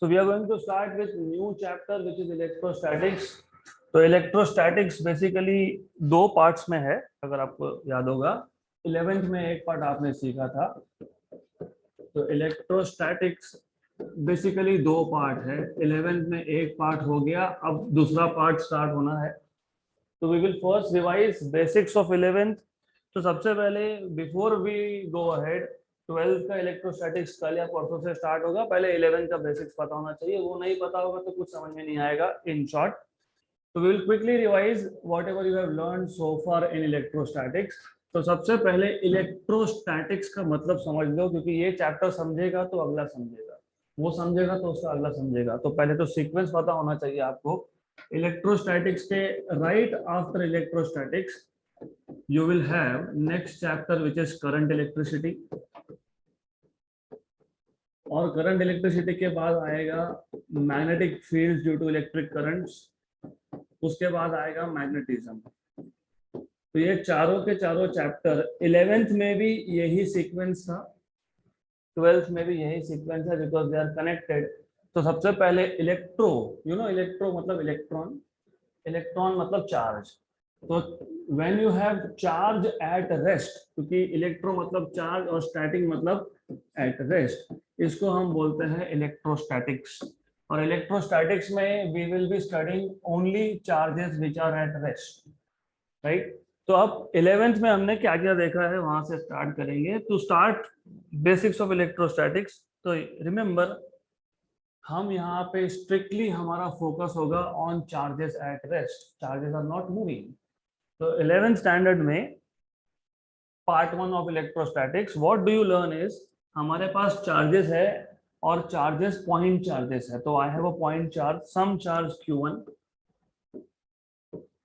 So we are going to start with new chapter which is electrostatics. तो electrostatics basically दो parts में है, अगर आपको याद होगा 11th में एक पार्ट आपने सीखा था। तो इलेक्ट्रोस्टैटिक्स बेसिकली दो पार्ट है, 11th में एक पार्ट हो गया, अब दूसरा पार्ट स्टार्ट होना है। तो we will first revise basics of 11th। तो सबसे पहले before we go ahead, 12th का इलेक्ट्रोस्टैटिक्स कल या परसों से स्टार्ट होगा, पहले 11th का बेसिक्स पता होना चाहिए, वो नहीं पता होगा तो कुछ समझ में नहीं आएगा इन शॉर्ट। तो we will quickly revise whatever you have learned so far in electrostatics. तो सबसे पहले इलेक्ट्रोस्टैटिक्स का मतलब समझ लो, क्योंकि ये चैप्टर समझेगा तो अगला समझेगा, वो समझेगा तो उसका अगला समझेगा। तो पहले तो सीक्वेंस पता होना चाहिए आपको। इलेक्ट्रोस्टैटिक्स के right after electrostatics you will have next chapter which is current electricity, और करंट इलेक्ट्रिसिटी के बाद आएगा magnetic fields due to electric currents, उसके बाद आएगा मैग्नेटिज्म। तो ये चारों के चारों चैप्टर 11th में भी यही सीक्वेंस था, 12th में भी यही सीक्वेंस है, बिकॉज दे आर कनेक्टेड। तो सबसे पहले इलेक्ट्रो, यू नो इलेक्ट्रो मतलब इलेक्ट्रॉन, इलेक्ट्रॉन मतलब चार्ज। तो when you have charge at rest, क्योंकि इलेक्ट्रो मतलब चार्ज और स्टैटिक मतलब एट रेस्ट, इसको हम बोलते हैं इलेक्ट्रोस्टैटिक्स। और इलेक्ट्रोस्टैटिक्स में we will be studying only charges which are at rest, right. तो अब 11th में हमने क्या क्या देखा है वहां से स्टार्ट करेंगे। To start basics of electrostatics, तो रिमेंबर हम यहाँ पे स्ट्रिक्टली हमारा फोकस होगा on charges at rest, charges are not moving. तो 11th स्टैंडर्ड में part 1 of electrostatics what do you learn is, हमारे पास चार्जेस है और चार्जेस पॉइंट चार्जेस है। तो I have a point charge, some charge q1,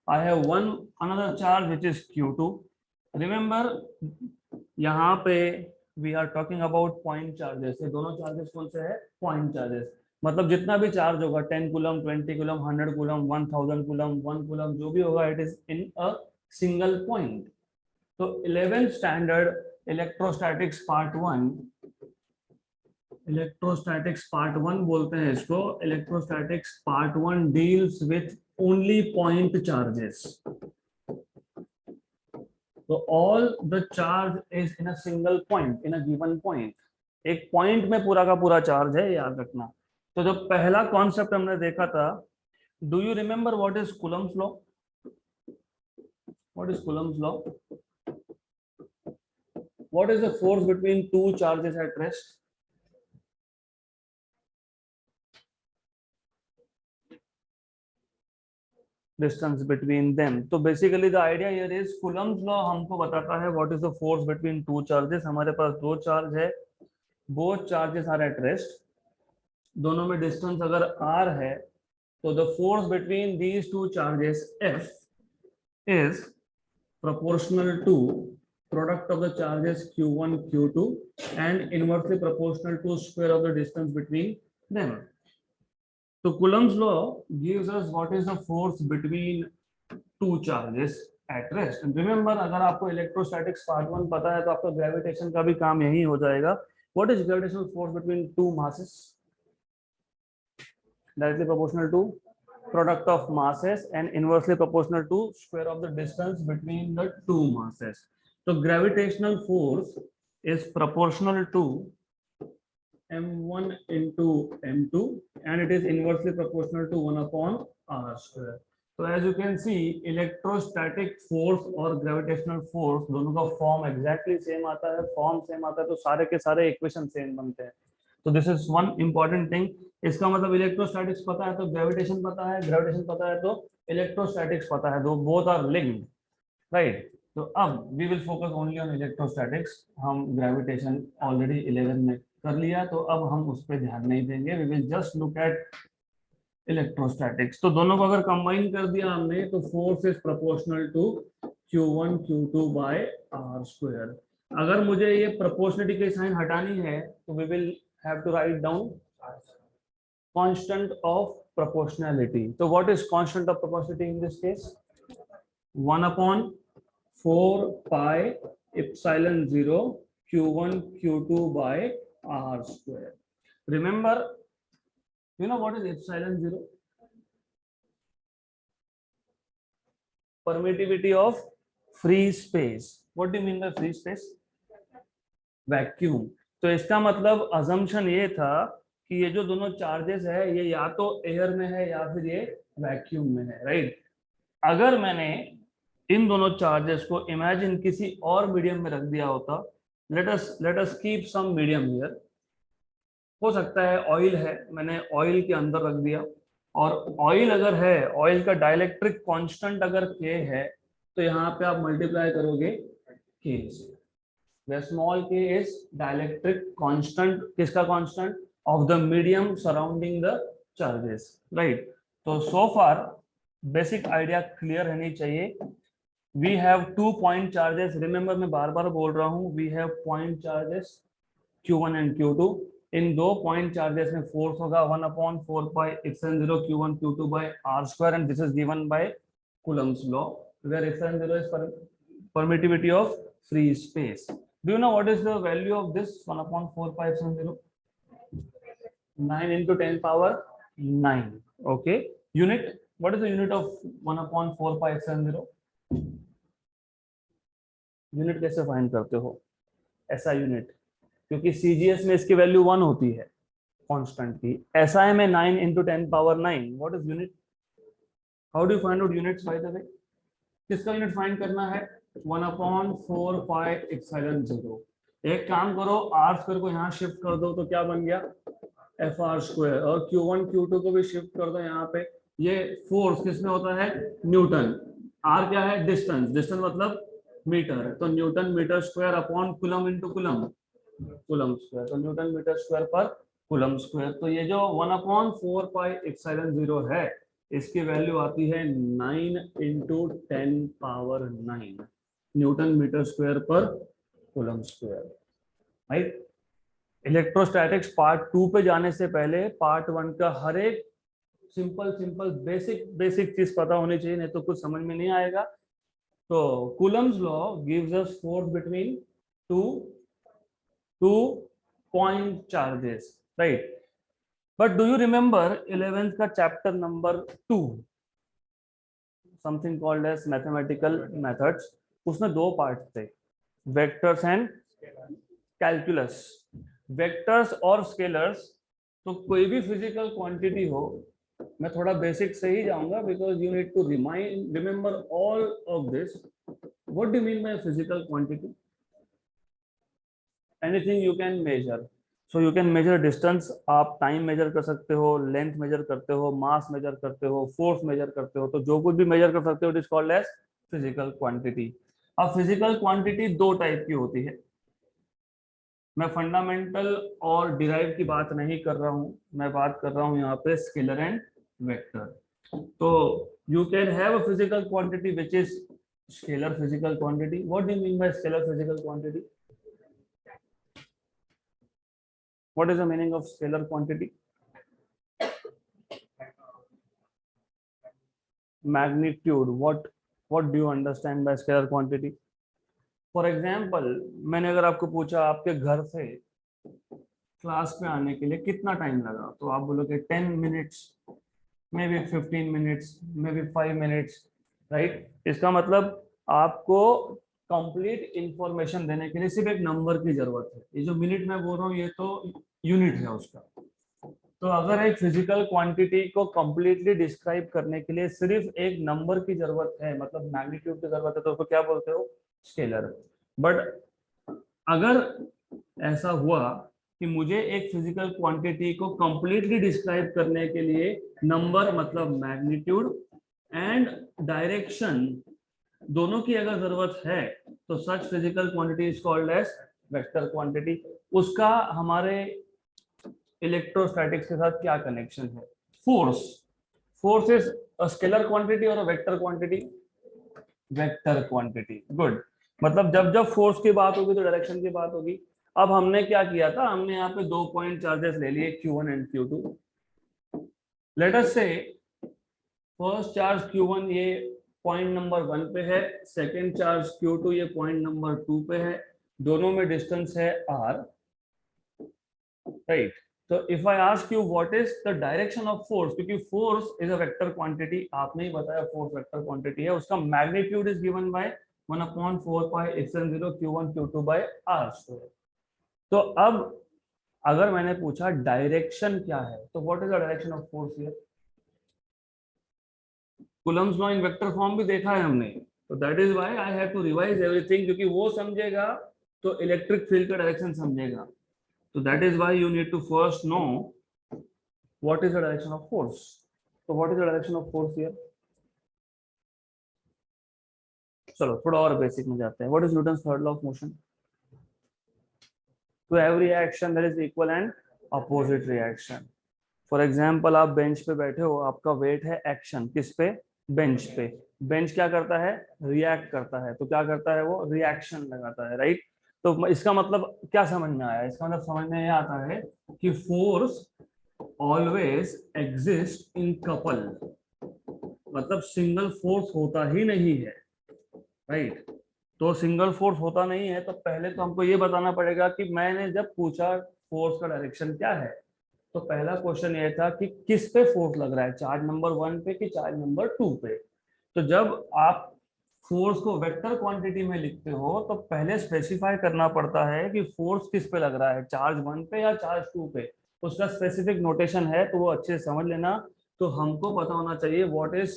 I have one another charge which is q2. Remember यहाँ पे we are talking about point charges। ये दोनों चार्जेस कौन से है? Point charges. मतलब जितना भी चार्ज होगा 10 coulomb, 20 coulomb, 100 coulomb, 1000 coulomb, 1 coulomb, जो भी होगा it is in a single point. तो 11th standard electrostatics part 1, electrostatics part 1 बोलते हैं इसको। Electrostatics part 1 deals with only point charges. तो all the charge is in a single point, in a given point. एक point में पूरा का पूरा चार्ज है, याद रखना। तो जो पहला कॉन्सेप्ट हमने देखा था, do you remember what is coulomb's law? What is coulomb's law? What is the force between two charges at rest? Distance between them. तो basically the idea here is, coulomb's law हमको बताता है what is the force between two charges. हमारे पास दो charge है, both charges are at rest, दोनों में डिस्टेंस अगर r है, तो the force between these two charges F is proportional to product of the charges q1 q2 and inversely proportional to square of the distance between them. So Coulomb's law gives us what is the force between two charges at rest. And remember, अगर आपको electrostatics part 1 पता है तो आपका gravitation का भी काम यही हो जाएगा। What is gravitational force between two masses? Directly proportional to product of masses and inversely proportional to square of the distance between the two masses. So gravitational force is proportional to m1 into m2 and it is inversely proportional to 1 upon r square. So as you can see, electrostatic force और gravitational force दोनों का form exactly same आता है, form same आता है, तो सारे के सारे इक्वेशन सेम बनते हैं। तो this is one important thing. इसका मतलब इलेक्ट्रोस्टैटिक्स पता है तो ग्रेविटेशन पता है, ग्रेविटेशन पता है तो इलेक्ट्रोस्टैटिक्स पता है, दो बोथ आर लिंक्ड, राइट। तो अब we will focus only on electrostatics. हम ग्रेविटेशन ऑलरेडी 11 में कर लिया, तो अब हम उस पर ध्यान नहीं देंगे, we will just look at electrostatics. तो दोनों को अगर कंबाइन कर दिया हमने, तो force is proportional to q1 q2 by r square. अगर मुझे ये प्रोपोर्शनलिटी की साइन हटानी है, तो we will have to write down constant of proportionality. So what is constant of proportionality in this case? 1 upon 4 pi epsilon 0 q1 q2 by r square. Remember You know what is epsilon zero? Permittivity of free space. What do you mean by free space? Vacuum. तो इसका मतलब assumption ये था कि ये जो दोनों charges है ये या तो एयर में है या फिर ये वैक्यूम में है, राइट। अगर मैंने इन दोनों चार्जेस को इमेजिन किसी और मीडियम में रख दिया होता, let us keep some medium here, हो सकता है ऑयल है, मैंने ऑयल के अंदर रख दिया, और ऑयल अगर है, ऑयल का डाइलेक्ट्रिक कांस्टेंट अगर के है, तो यहाँ पे आप मल्टीप्लाई करोगे के से। where small k is dielectric constant, किसका constant? Of the medium surrounding the charges, right? तो so far basic idea clear रहनी चाहिए। We have 2 point charges, remember मैं बार बार बोल रहा हूँ, we have point charges Q1 and Q2। इन दो point charges में फोर्स होगा 1/4 pi epsilon 0 Q1 Q2 by R square, and this is given by Coulomb's law, where epsilon 0 is permittivity of free space. Do you know what is the value of this 1/4 pi epsilon 0? 9 into 10 power 9. Okay. Unit. What is the unit of 1/4 pi epsilon 0? Unit कैसे find करते हो? ऐसा unit, क्योंकि CGS में इसकी value 1 होती है constant की, एसआई में 9 into 10 power 9. What is unit? How do you find out units by the way? किसका यूनिट फाइंड करना है? 1/4 pi epsilon 0। एक काम करो, आर स्क्वायर को यहाँ शिफ्ट कर दो, तो क्या बन गया? F R square. और Q1 Q2 को भी शिफ्ट कर दो यहाँ पे। ये फोर्स किसमें होता है? न्यूटन। आर क्या है? डिस्टेंस। डिस्टेंस मतलब मीटर, तो newton metre square upon coulomb into coulomb, coulomb square, तो न्यूटन मीटर स्क्वायर पर कूलम स्क्वायर। तो ये जो 1/4 pi epsilon 0 है, इसकी वैल्यू आती है 9 into 10 power 9 newton metre square पर coulomb square, right. Electrostatics part 2 पे जाने से पहले पार्ट 1 का हर एक सिंपल बेसिक चीज पता होनी चाहिए, नहीं तो कुछ समझ में नहीं आएगा। तो Coulomb's law gives us force between two point charges, right. But do you remember 11th का chapter number 2, something called as mathematical methods? उसमें दो पार्ट थे, वेक्टर्स एंड कैलकुलस। वेक्टर्स और स्केलर्स, तो कोई भी फिजिकल क्वांटिटी हो, मैं थोड़ा बेसिक से ही जाऊंगा because you need to remember all of this. What do you mean by physical quantity? Anything you can measure. So you can measure distance, आप टाइम मेजर कर सकते हो, लेंथ मेजर करते हो, मास मेजर करते हो, फोर्स मेजर करते हो, तो जो कुछ भी मेजर कर सकते हो it is called as physical quantity. अब फिजिकल क्वांटिटी दो टाइप की होती है। मैं फंडामेंटल और डिराइव की बात नहीं कर रहा हूं, मैं बात कर रहा हूं यहाँ पे स्केलर एंड वेक्टर। तो you can have a physical quantity which is scalar physical quantity. What do you mean bye scalar physical quantity? What is the meaning of scalar quantity? Magnitude. What do you understand by scalar quantity? For example, मैंने अगर आपको पूछा आपके घर से class में आने के लिए कितना टाइम लगा, तो आप बोलोगे 10 minutes, maybe 15 minutes, maybe 5 minutes, right. इसका मतलब आपको कंप्लीट इंफॉर्मेशन देने के लिए सिर्फ एक नंबर की जरूरत है। ये जो मिनट मैं बोल रहा हूँ ये तो यूनिट है उसका। तो अगर एक फिजिकल क्वांटिटी को कंप्लीटली डिस्क्राइब करने के लिए सिर्फ एक नंबर की जरूरत है, मतलब मैग्नीट्यूड की जरूरत है, तो उसको क्या बोलते हो? स्केलर। बट अगर ऐसा हुआ कि मुझे एक फिजिकल क्वांटिटी को कंप्लीटली डिस्क्राइब करने के लिए नंबर मतलब मैग्नीट्यूड एंड डायरेक्शन दोनों की अगर जरूरत है, तो such physical quantity is called as vector quantity. उसका हमारे इलेक्ट्रोस्टैटिक्स के साथ क्या कनेक्शन है? Force is a scalar quantity और a vector quantity? Vector quantity. Good. मतलब जब जब फोर्स की बात होगी तो डायरेक्शन की बात होगी। अब हमने क्या किया था, हमने यहाँ पे दो पॉइंट चार्जेस ले लिए Q1 and Q2। Let us से फर्स्ट चार्ज Q1 ये पॉइंट नंबर 1 पे है, सेकेंड चार्ज Q2 ये पॉइंट नंबर 2 पे है, दोनों में डिस्टेंस है R, राइट। तो if I ask you what is the direction of force, क्योंकि force is a vector quantity, आपने ही बताया फोर्स वेक्टर क्वांटिटी है, उसका magnitude is given by 1/4πε0 q1 q2 by r square. तो अब अगर मैंने पूछा डायरेक्शन क्या है, तो what is the direction of force here? Coulomb's law in vector form भी देखा है हमने, तो that is why I have to revise everything, क्योंकि वो समझेगा तो इलेक्ट्रिक फील्ड का डायरेक्शन समझेगा। तो that is why you need to first know what is the direction of force. तो what is the direction of force here? चलो थोड़ा और बेसिक में जाते हैं। What is newton's third law of motion? To every action there is equal and opposite reaction. For example आप bench पे बैठे हो, आपका वेट है एक्शन, किस पे? बेंच पे। बेंच क्या करता है? रिएक्ट करता है। तो क्या करता है वो? रिएक्शन लगाता है, राइट? तो इसका मतलब क्या समझ में आया? इसका मतलब समझ में यह आता है कि force always exist in couple, मतलब सिंगल फोर्स होता ही नहीं है, राइट? तो सिंगल फोर्स होता नहीं है, तो पहले तो हमको ये बताना पड़ेगा कि मैंने जब पूछा फोर्स का डायरेक्शन क्या है, तो पहला क्वेश्चन ये था कि किस पे फोर्स लग रहा है, चार्ज नंबर 1 पे कि चार्ज नंबर 2 पे। तो जब आप फोर्स को वेक्टर क्वांटिटी में लिखते हो, तो पहले स्पेसिफाई करना पड़ता है कि फोर्स किस पे लग रहा है, चार्ज 1 पे या चार्ज 2 पे। उसका स्पेसिफिक नोटेशन है, तो वो अच्छे से समझ लेना। तो हमको पता होना चाहिए what is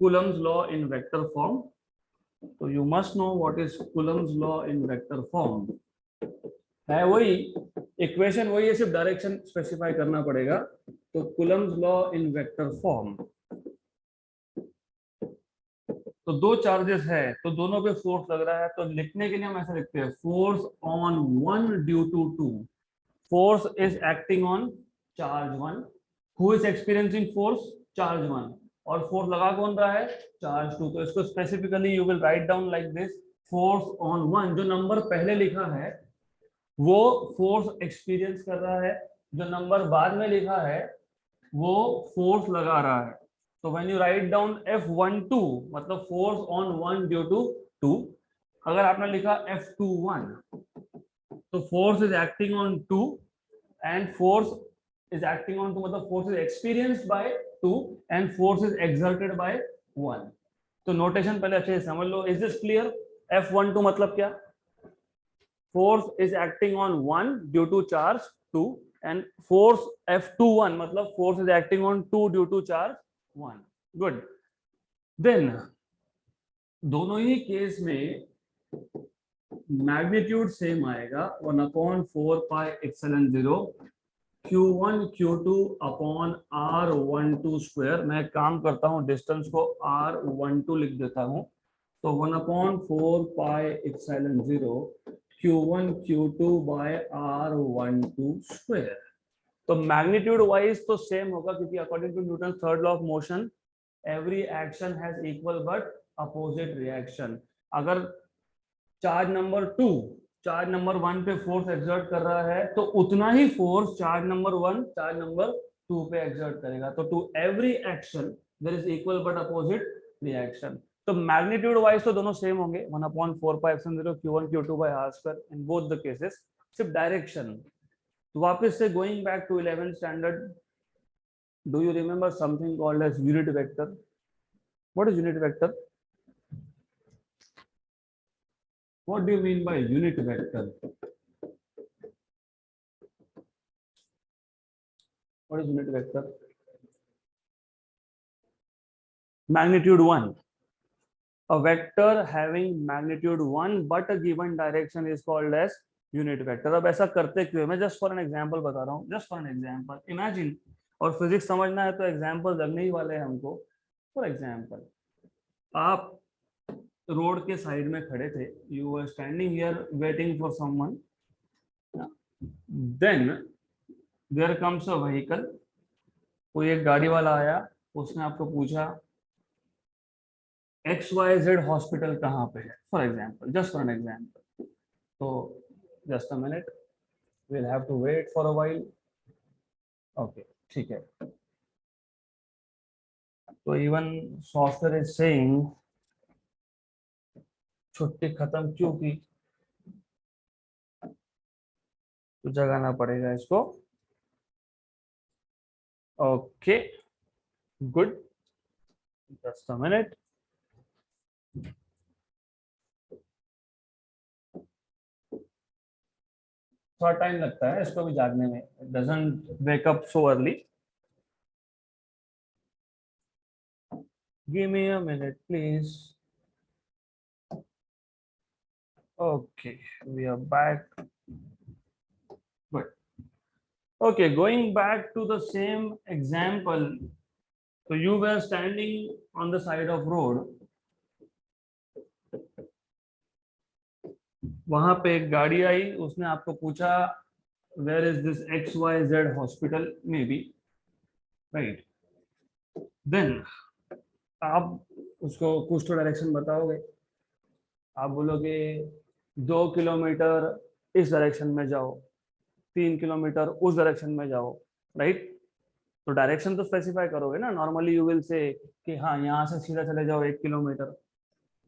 coulomb's law in vector form. तो you must know what is coulomb's law in vector form. है वही इक्वेशन, वही है, सिर्फ डायरेक्शन स्पेसिफाई करना पड़ेगा। तो Coulomb's law in vector form, तो दो चार्जेस है तो दोनों पे फोर्स लग रहा है, तो लिखने के लिए हम ऐसा लिखते हैं, force on one due to two. Force is acting on charge 1, who is experiencing force? Charge 1। और फोर्स लगा कौन रहा है? चार्ज 2। तो इसको specifically you will write down like this, force on 1, जो नंबर पहले लिखा है वो फोर्स एक्सपीरियंस कर रहा है, जो नंबर बाद में लिखा है वो फोर्स लगा रहा है। तो when you write down F12 मतलब फोर्स ऑन 1 ड्यू टू 2, अगर आपने लिखा F21 तो force is acting on 2, and force is acting on 2 मतलब force is experienced bye 2 and force is exerted by 1। तो नोटेशन पहले अच्छे से समझ लो। Is this clear? F12 मतलब क्या? force is acting on 1 due to charge 2, and force F21 मतलब force is acting on 2 due to charge 1. Good. Then दोनों ही case में मैग्नीट्यूड सेम आएगा, 1/4πε0 Q1 Q2 upon R12 square. मैं काम करता हूं, डिस्टेंस को R12 लिख देता हूं, तो 1/4πε0 Q1 Q2 by R12 square. तो मैग्नीट्यूड वाइज तो सेम होगा, क्योंकि according to newton third law of motion every action has equal but opposite reaction. अगर चार्ज नंबर 2 चार्ज नंबर 1 पे फोर्स एक्सर्ट कर रहा है, तो उतना ही force charge number 1 charge number 2 पे एक्सर्ट करेगा। तो to every action there is equal but opposite reaction. तो मैग्नीट्यूड वाइज तो दोनों सेम होंगे, 1/4πε0 Q1 Q2 by R square in both the cases. सिर्फ डायरेक्शन। तो वापस से going back to 11th standard, do you remember something called as unit vector? What is unit vector? What do you mean by unit vector? What is unit vector? Magnitude 1. A vector having magnitude 1 but a given direction is called as unit vector. अब ऐसा करते क्यों? मैं just for an example बता रहा हूँ, just for an example. Imagine, और physics समझना है तो एग्जाम्पल लगने ही वाले हैं हमको। फॉर एग्जाम्पल, आप रोड के साइड में खड़े थे, you are standing here waiting for someone, then there comes a vehicle, कोई एक गाड़ी वाला आया, उसने आपको पूछा XYZ हॉस्पिटल कहाँ पे है, for example, just for an example. तो just a minute, will have to wait for a while. Okay, ठीक है। तो इवन सॉफ्टवेयर इज सेइंग छुट्टी खत्म क्यों की, तो जगाना पड़ेगा इसको okay, good, just a minute. थोड़ा टाइम लगता है इसको भी जागने में, doesn't wake up so early. Give me a minute please. Okay, we are back. Good. Okay, going back to the same example. So you were standing on the side of road. वहां पे एक गाड़ी आई, उसने आपको पूछा where is this XYZ hospital, maybe, right. Then आप उसको कुछ तो डायरेक्शन बताओगे। आप बोलोगे 2 किलोमीटर इस डायरेक्शन में जाओ, 3 किलोमीटर उस डायरेक्शन में जाओ, राइट। तो डायरेक्शन तो स्पेसिफाई करोगे ना। नॉर्मली यू विल से कि हाँ यहाँ से सीधा चले जाओ 1 kilometre.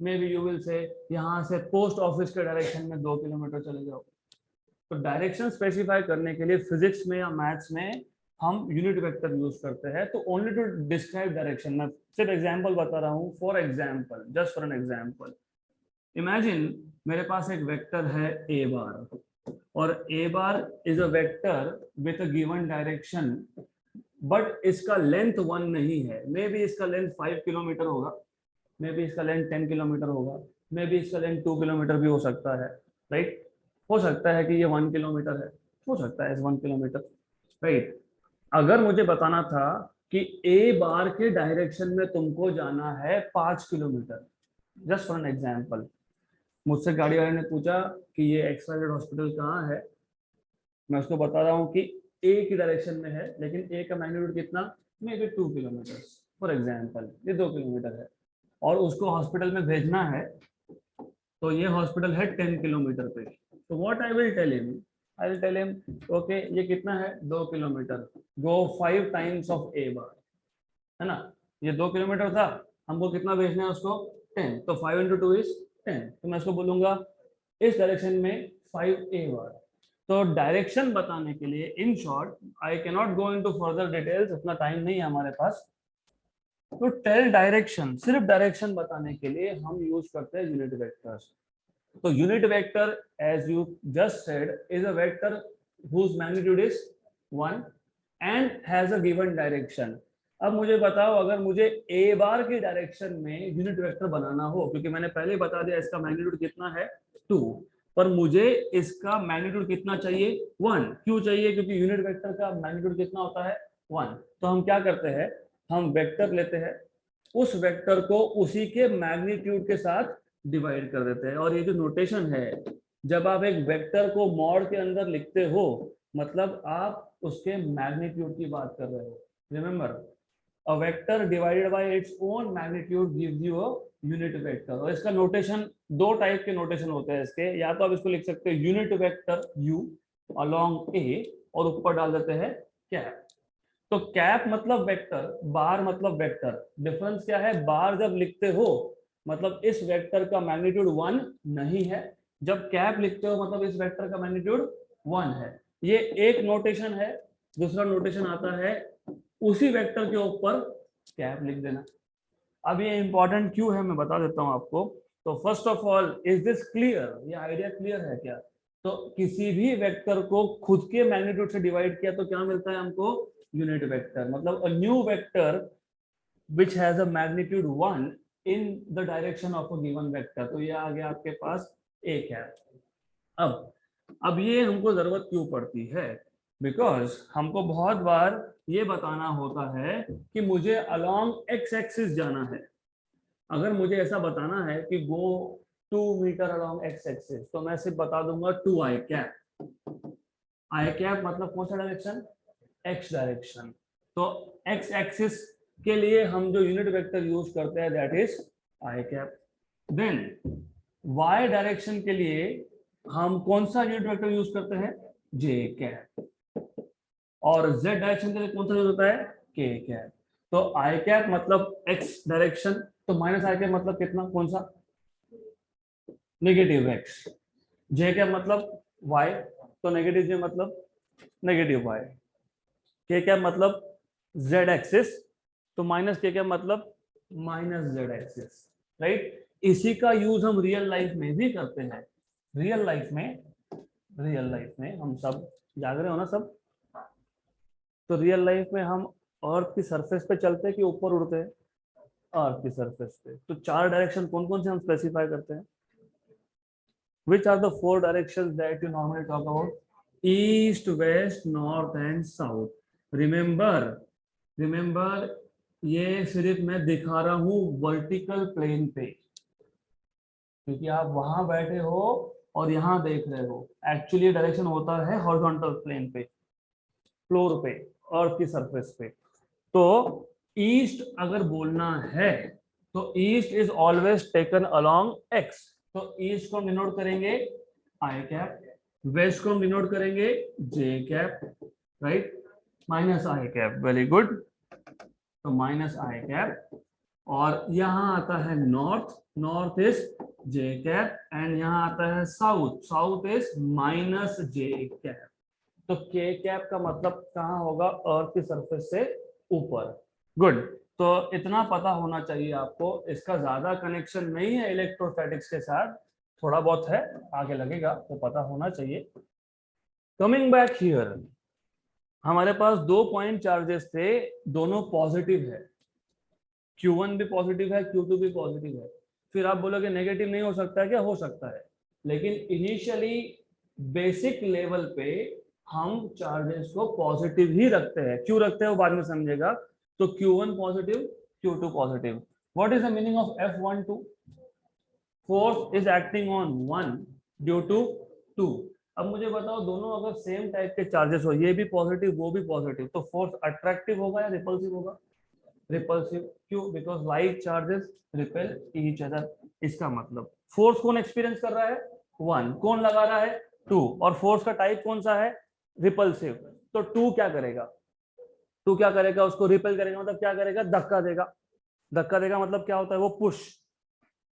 May be you will say यहाँ से पोस्ट ऑफिस के डायरेक्शन में 2 किलोमीटर चले जाओ। तो डायरेक्शन स्पेसिफाई करने के लिए फिजिक्स में या मैथ्स में हम यूनिट वेक्टर यूज करते हैं। तो ओनली टू डिस्क्राइब डायरेक्शन, मैं सिर्फ एग्जांपल बता रहा हूँ। For example, just for an example, imagine मेरे पास एक वेक्टर है ए बार, और A bar is a vector with a given direction, but इसका लेंथ 1 नहीं है। मे बी इसका लेंथ 5 किलोमीटर होगा, मे बी इसका लेंथ 10 किलोमीटर होगा, मे बी इसका लेंथ 2 किलोमीटर भी हो सकता है, राइट। हो सकता है कि ये 1 किलोमीटर है, हो सकता है 1 किलोमीटर, राइट। अगर मुझे बताना था कि ए बार के डायरेक्शन में तुमको जाना है 5 kilometre, just for an example, मुझसे गाड़ी वाले ने पूछा कि ये XYZ हॉस्पिटल कहाँ है। मैं उसको बता रहा हूँ कि ए की डायरेक्शन में है, लेकिन ए का मैग्नीट्यूड कितना, may be 2 kilometre, for example ये 2 किलोमीटर है, और उसको हॉस्पिटल में भेजना है। तो ये हॉस्पिटल है 10 किलोमीटर पे। तो what I will tell him, I will tell him okay ये कितना है 2 kilometre, go 5 times of a bar, है ना। ये 2 किलोमीटर था, हमको कितना भेजना है उसको 10, तो 5 इंटू 2 इज 10। तो मैं उसको बोलूंगा इस डायरेक्शन में 5 ए बार। तो डायरेक्शन बताने के लिए, in short, I can not go into further details, उतना टाइम नहीं है हमारे पास। तो टेल डायरेक्शन, सिर्फ डायरेक्शन बताने के लिए हम यूज करते हैं यूनिट वेक्टर्स। तो unit vector, as you just said, is a vector whose magnitude is 1 and has a given direction। अब मुझे बताओ, अगर मुझे ए बार की डायरेक्शन में यूनिट वेक्टर बनाना हो, क्योंकि मैंने पहले ही बता दिया इसका मैग्नीट्यूड कितना है 2, पर मुझे इसका मैग्नीट्यूड कितना चाहिए 1। क्यों चाहिए, क्योंकि यूनिट वेक्टर का मैग्नीट्यूड कितना होता है 1। तो हम क्या करते हैं, हम वेक्टर लेते हैं, उस वेक्टर को उसी के मैग्नीट्यूड के साथ डिवाइड कर देते हैं। और ये जो नोटेशन है, जब आप एक वेक्टर को मॉड के अंदर लिखते हो, मतलब आप उसके मैग्नीट्यूड की बात कर रहे हो। Remember, a vector divided by its own magnitude gives you a unit vector. और इसका नोटेशन, दो टाइप के नोटेशन होते हैं इसके। या तो आप इसको लिख सकते हो unit vector u along a, और ऊपर डाल देते हैं कैप। तो कैप मतलब वेक्टर, बार मतलब वेक्टर। डिफरेंस क्या है, बार जब लिखते हो मतलब इस वेक्टर का मैग्नीट्यूड 1 नहीं है, जब कैप लिखते हो मतलब इस वेक्टर का मैग्नीट्यूड 1 है। ये एक नोटेशन है। दूसरा नोटेशन आता है उसी वेक्टर के ऊपर कैप लिख देना। अब ये इंपॉर्टेंट क्यों है मैं बता देता हूं आपको। तो first of all, is this clear, ये आइडिया क्लियर है क्या। तो किसी भी वेक्टर को खुद के मैग्नीट्यूड से डिवाइड किया तो क्या मिलता है हमको, यूनिट वेक्टर। मतलब a new vector which has a magnitude 1 in the direction of a given vector। तो ये आ गया आपके पास एक है। अब ये हमको जरूरत क्यों पड़ती है, बिकॉज हमको बहुत बार ये बताना होता है कि मुझे अलोंग एक्स एक्सिस जाना है। अगर मुझे ऐसा बताना है कि गो 2 मीटर अलोंग एक्स एक्सिस, तो मैं सिर्फ बता दूंगा 2 आई कैप। आई कैप मतलब कौन सा डायरेक्शन, एक्स डायरेक्शन। तो एक्स एक्सिस के लिए हम जो यूनिट वेक्टर यूज करते हैं that is I cap. Then Y direction के लिए हम कौन सा यूनिट वेक्टर यूज करते हैं, जे कैप। और जेड डायरेक्शन के लिए कौन सा यूज होता है, के कैप। तो आई कैप मतलब एक्स डायरेक्शन, तो माइनस आई कैप मतलब कितना, कौन सा, नेगेटिव एक्स। जे कैप मतलब वाई, तो नेगेटिव जे मतलब नेगेटिव वाई। के कैप मतलब जेड एक्सिस, तो माइनस के क्या मतलब माइनस जेड एक्सिस, राइट। इसी का यूज हम रियल लाइफ में भी करते हैं। रियल लाइफ में हम सब जाग रहे हो ना सब, तो रियल लाइफ में हम अर्थ की सरफेस पे चलते हैं कि ऊपर उड़ते हैं, अर्थ की सरफेस पे। तो चार डायरेक्शन कौन कौन से हम स्पेसिफाई करते हैं? Which are the four directions that you normally talk about? East, west, north and south. Remember, ये सिर्फ मैं दिखा रहा हूँ वर्टिकल प्लेन पे, क्योंकि आप वहां बैठे हो और यहाँ देख रहे हो। एक्चुअली डायरेक्शन होता है हॉरिजॉन्टल प्लेन पे, फ्लोर पे, अर्थ की सरफेस पे। तो ईस्ट अगर बोलना है तो east is always taken along x. तो ईस्ट को डिनोट करेंगे आई कैप, वेस्ट को डिनोट करेंगे जे कैप, राइट, माइनस आई कैप, वेरी गुड। तो माइनस आई कैप, और यहाँ आता है north, north is J cap, and यहाँ आता है south, south is minus J cap. तो के कैप का मतलब कहाँ होगा? अर्थ की सरफेस से ऊपर। गुड। तो इतना पता होना चाहिए आपको, इसका ज्यादा कनेक्शन नहीं है इलेक्ट्रोस्टैटिक्स के साथ, थोड़ा बहुत है, आगे लगेगा, तो पता होना चाहिए। कमिंग बैक हियर, हमारे पास 2 पॉइंट चार्जेस थे, दोनों पॉजिटिव है, Q1 भी पॉजिटिव है, Q2 भी पॉजिटिव है। फिर आप बोलोगे नेगेटिव नहीं हो सकता है क्या? हो सकता है, लेकिन इनिशियली बेसिक लेवल पे हम चार्जेस को पॉजिटिव ही रखते हैं। क्यों रखते हैं वो बाद में समझेगा। तो Q1 positive, Q2 positive. What is the meaning of F12? Force is acting on 1 due to 2। अब मुझे बताओ, दोनों अगर सेम टाइप के चार्जेस हो, ये भी पॉजिटिव वो भी पॉजिटिव, तो फोर्स अट्रैक्टिव होगा या रिपल्सिव होगा? रिपल्सिव। क्यों? Because like charges repel each other. इसका मतलब फोर्स कौन एक्सपीरियंस कर रहा है? 1। कौन लगा रहा है? 2। और फोर्स का टाइप कौन सा है? रिपल्सिव। तो 2 क्या करेगा? 2 क्या करेगा? उसको रिपेल करेगा, मतलब क्या करेगा? धक्का देगा। धक्का देगा मतलब क्या होता है? वो पुश।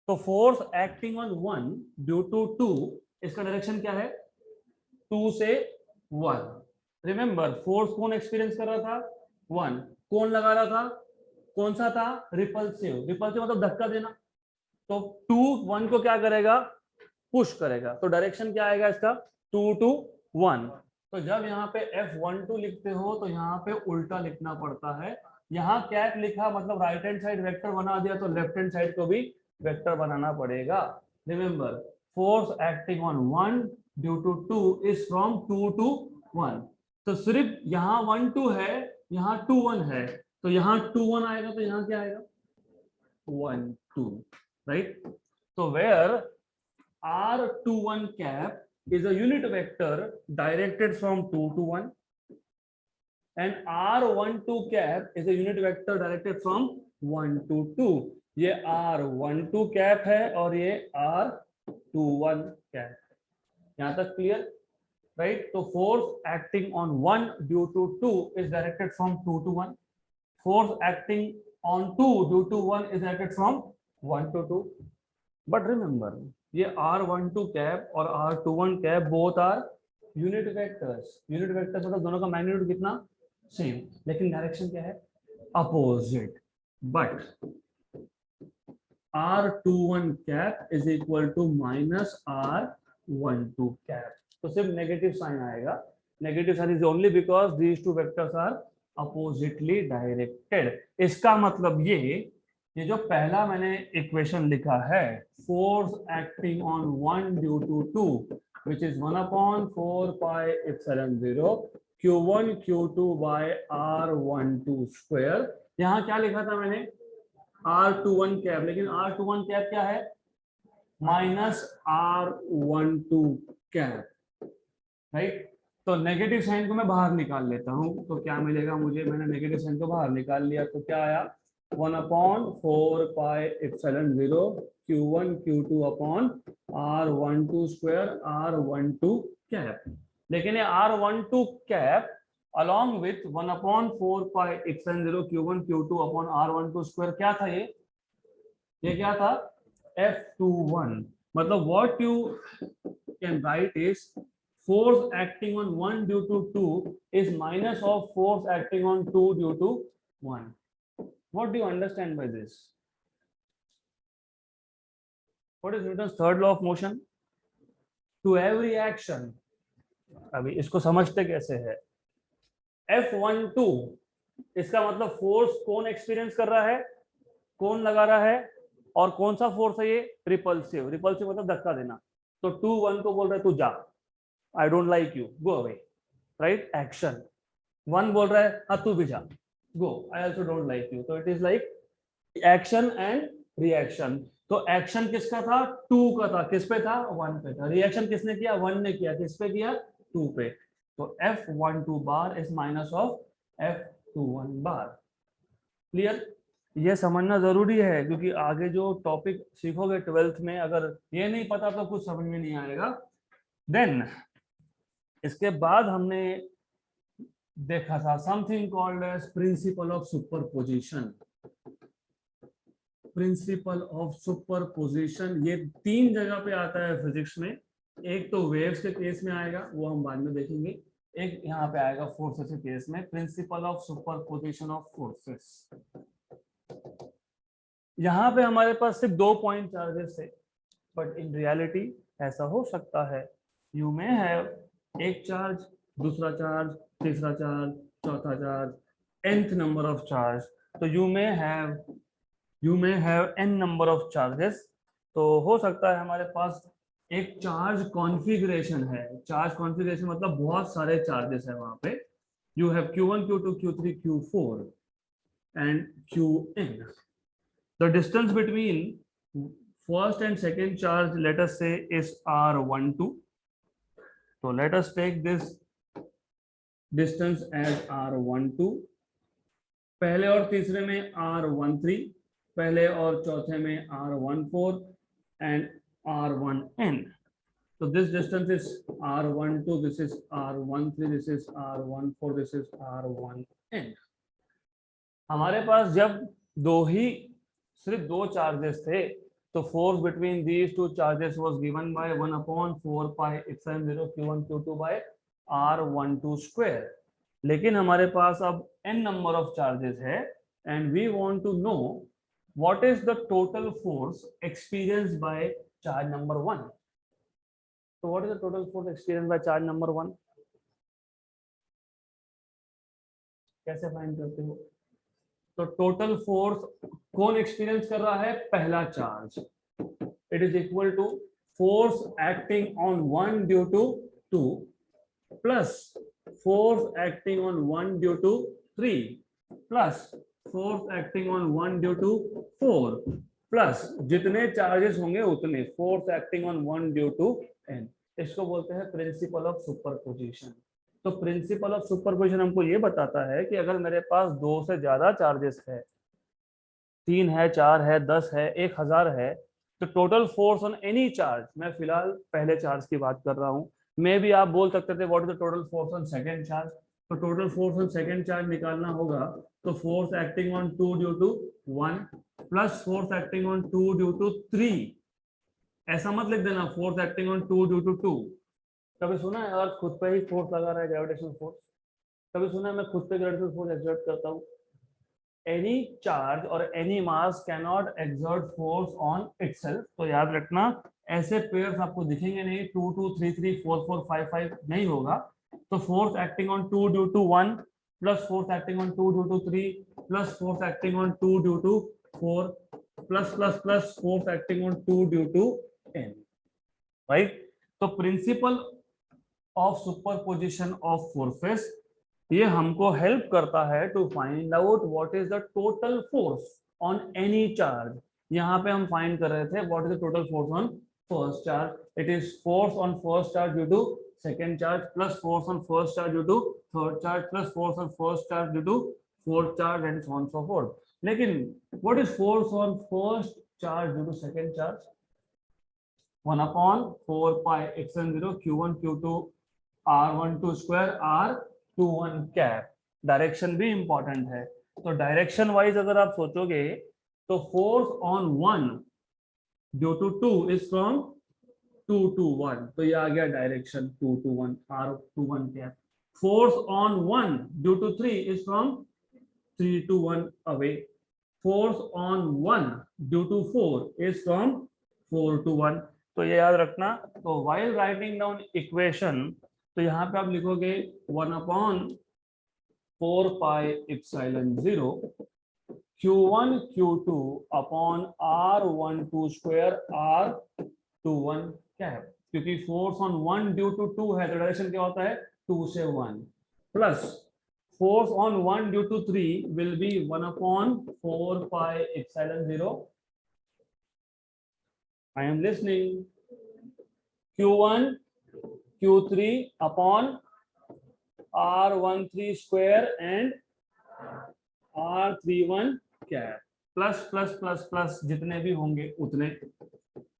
तो force acting on 1 due to 2, इसका डायरेक्शन क्या है? 2 से 1। रिमेंबर, फोर्स कौन एक्सपीरियंस कर रहा था? 1। कौन लगा रहा था? कौन सा था? रिपल्सिव। रिपल्सिव मतलब धक्का देना। तो 2 1 को क्या करेगा? पुश करेगा। तो डायरेक्शन क्या आएगा इसका? 2 to 1। तो जब यहाँ पे F12 लिखते हो तो यहाँ पे उल्टा लिखना पड़ता है। यहाँ कैप लिखा मतलब राइट हैंड साइड वेक्टर बना दिया, तो लेफ्ट हैंड साइड को भी वेक्टर बनाना पड़ेगा। Remember, force acting on 1 due to 2 is from 2 to 1। तो सिर्फ यहाँ 1 2 है, यहाँ 2 1 है, तो यहाँ 2 1 आएगा, तो यहाँ क्या आएगा? 1 2, राइट। तो where R21 cap is a unit vector directed from 2 to 1, and R12 cap is a unit vector directed from 1 to 2। ये R12 cap है और ये R21 cap। यहाँ तक क्लियर, राइट। तो force acting on 1 due to 2 is directed from 2 to 1। Force acting on 2 due to 1 is directed from 1 to 2। But remember, ये R12 cap और R21 cap both are unit vectors. Unit vectors मतलब दोनों का magnitude कितना? Same, लेकिन direction क्या है? Opposite. But R21 cap is equal to minus R12 cap. तो सिर्फ नेगेटिव साइन आएगा। Negative sign is only because these two vectors are oppositely directed. इसका मतलब ये जो पहला मैंने इक्वेशन लिखा है, force acting on 1 due to 2 which is 1/4 pi epsilon 0 Q1 Q2 by R12 square. यहाँ क्या लिखा था मैंने? R21 कैप, लेकिन R21 कैप क्या है? Minus R12 cap, right. तो नेगेटिव साइन को मैं बाहर निकाल लेता हूँ, तो क्या मिलेगा मुझे? मैंने नेगेटिव साइन को बाहर निकाल लिया, तो क्या आया? 1/4 pi epsilon 0 Q1 Q2 upon R12 square R12 cap. लेकिन ये R12 cap along with 1/4 pi epsilon 0 Q1 Q2 upon R12 square क्या था? ये क्या था? F21। मतलब what you can write is force acting on 1 due to 2 is minus of force acting on 2 due to 1. What do you understand by this? What is Newton's third law of motion? To every action, अभी इसको समझते कैसे है? F12 इसका मतलब force कौन experience कर रहा है, कौन लगा रहा है, और कौन सा फोर्स है ये? रिपल्सिव. रिपल्सिव मतलब धक्का देना. तो 2 1 को बोल रहा है तू जा, I don't like you, go away, right? Action. 1 बोल रहा है हाँ तू भी जा, go, I also don't like you. तो it is like action and reaction. तो एक्शन किसका था? 2 का था. किस पे था? 1 पे था. रिएक्शन किसने किया? 1 ने किया. किस पे किया? 2 पे. तो F12 bar is minus of F21 bar. Clear? ये समझना जरूरी है क्योंकि आगे जो टॉपिक सीखोगे 12th में, अगर ये नहीं पता तो कुछ समझ में नहीं आएगा. देन इसके बाद हमने देखा था something called as principle of superposition. Principle of superposition ये 3 जगह पे आता है फिजिक्स में. एक तो वेव्स के केस में आएगा, वो हम बाद में देखेंगे. एक यहाँ पे आएगा फोर्सेस के केस में, principle of superposition of forces. यहाँ पे हमारे पास सिर्फ 2 पॉइंट चार्जेस थे, बट इन रियलिटी ऐसा हो सकता है. यू मे हैव एक चार्ज, दूसरा चार्ज, तीसरा चार्ज, चौथा charge, nth number of charge. तो you may have n number of charges. तो हो सकता है हमारे पास एक चार्ज कॉन्फ़िगरेशन है. चार्ज कॉन्फ़िगरेशन मतलब बहुत सारे चार्जेस है वहां पे. You have Q1 Q2 Q3 Q4 and Qn. The distance between first and second charge, let us say, is R12. So let us take this distance as R12. पहले और तीसरे में R13, पहले और चौथे में R14 and R1n. So this distance is R12, this is R13, this is R14, this is R1n. हमारे पास जब सिर्फ दो चार्जेस थे तो force between these 2 charges was given by 1/4 pi epsilon 0 Q1 Q2 by R12 square. लेकिन हमारे पास अब n नंबर ऑफ चार्जेस है and we want to know what is the total force experienced by charge number 1. तो what is the total force experienced by charge number 1? कैसे find करते हो? तो टोटल फोर्स कौन एक्सपीरियंस कर रहा है? पहला charge. It is equal to force acting on 1 due to 2 plus force acting on 1 due to 3 plus force acting on 1 due to 4 plus जितने चार्जेस होंगे उतने force acting on 1 due to n. इसको बोलते हैं प्रिंसिपल ऑफ सुपरपोजिशन. तो principle of superposition हमको ये बताता है कि अगर मेरे पास 2 से ज्यादा चार्जेस है, 3 है, 4 है, 10 है, 1000 है, तो total force on any charge, मैं फिलहाल पहले चार्ज की बात कर रहा हूं, मे भी आप बोल सकते थे what is the total force on second charge. तो total force on second charge निकालना होगा तो force acting on 2 due to 1 plus force acting on 2 due to 3. ऐसा मत लिख देना force acting on 2 due to 2. कभी सुना है अर्थ खुद पे ही फोर्स लगा रहा है, ग्रेविटेशनल फोर्स? कभी सुना है मैं खुद पे ग्रेविटेशनल फोर्स एक्सर्ट करता हूँ? एनी चार्ज और any mass can not exert force on itself. तो याद रखना ऐसे पेयर्स आपको दिखेंगे नहीं, 2 2 3 3 4 4 5 5 नहीं होगा. तो force acting on 2 due to 1 plus force acting on 2 due to 3 plus force acting on 2 due to 4 plus plus plus force acting on 2 due to n. Right? तो principle of superposition of forces ये हमको help करता है to find out what is the total force on any charge. यहाँ पे हम find कर रहे थे what is the total force on first charge. It is force on first charge due to second charge plus force on first charge due to third charge plus force on first charge due to fourth charge and so on so forth. लेकिन what is force on first charge due to second charge? 1/4 pi epsilon 0 Q1 Q2 R12 square R21 cap. Direction भी important है. तो direction wise अगर आप सोचोगे तो force on 1 due to 2 is from 2 to 1, तो ये आ गया direction 2 to 1, R21 cap. Force on 1 due to 3 is from 3 to 1 away. Force on 1 due to 4 is from 4 to 1. तो ये याद रखना. तो while writing down equation, तो यहाँ पे आप लिखोगे 1/4 pi epsilon 0 Q1 Q2 upon R12 square R21 cap, क्योंकि फोर्स ऑन 1 ड्यू टू 2 है तो डायरेक्शन क्या होता है 2 से 1, plus force on 1 due to 3 will be 1/4 pi epsilon 0. I am listening. Q1 Q3 upon R13 square and R31 cap, plus plus plus plus जितने भी होंगे उतने,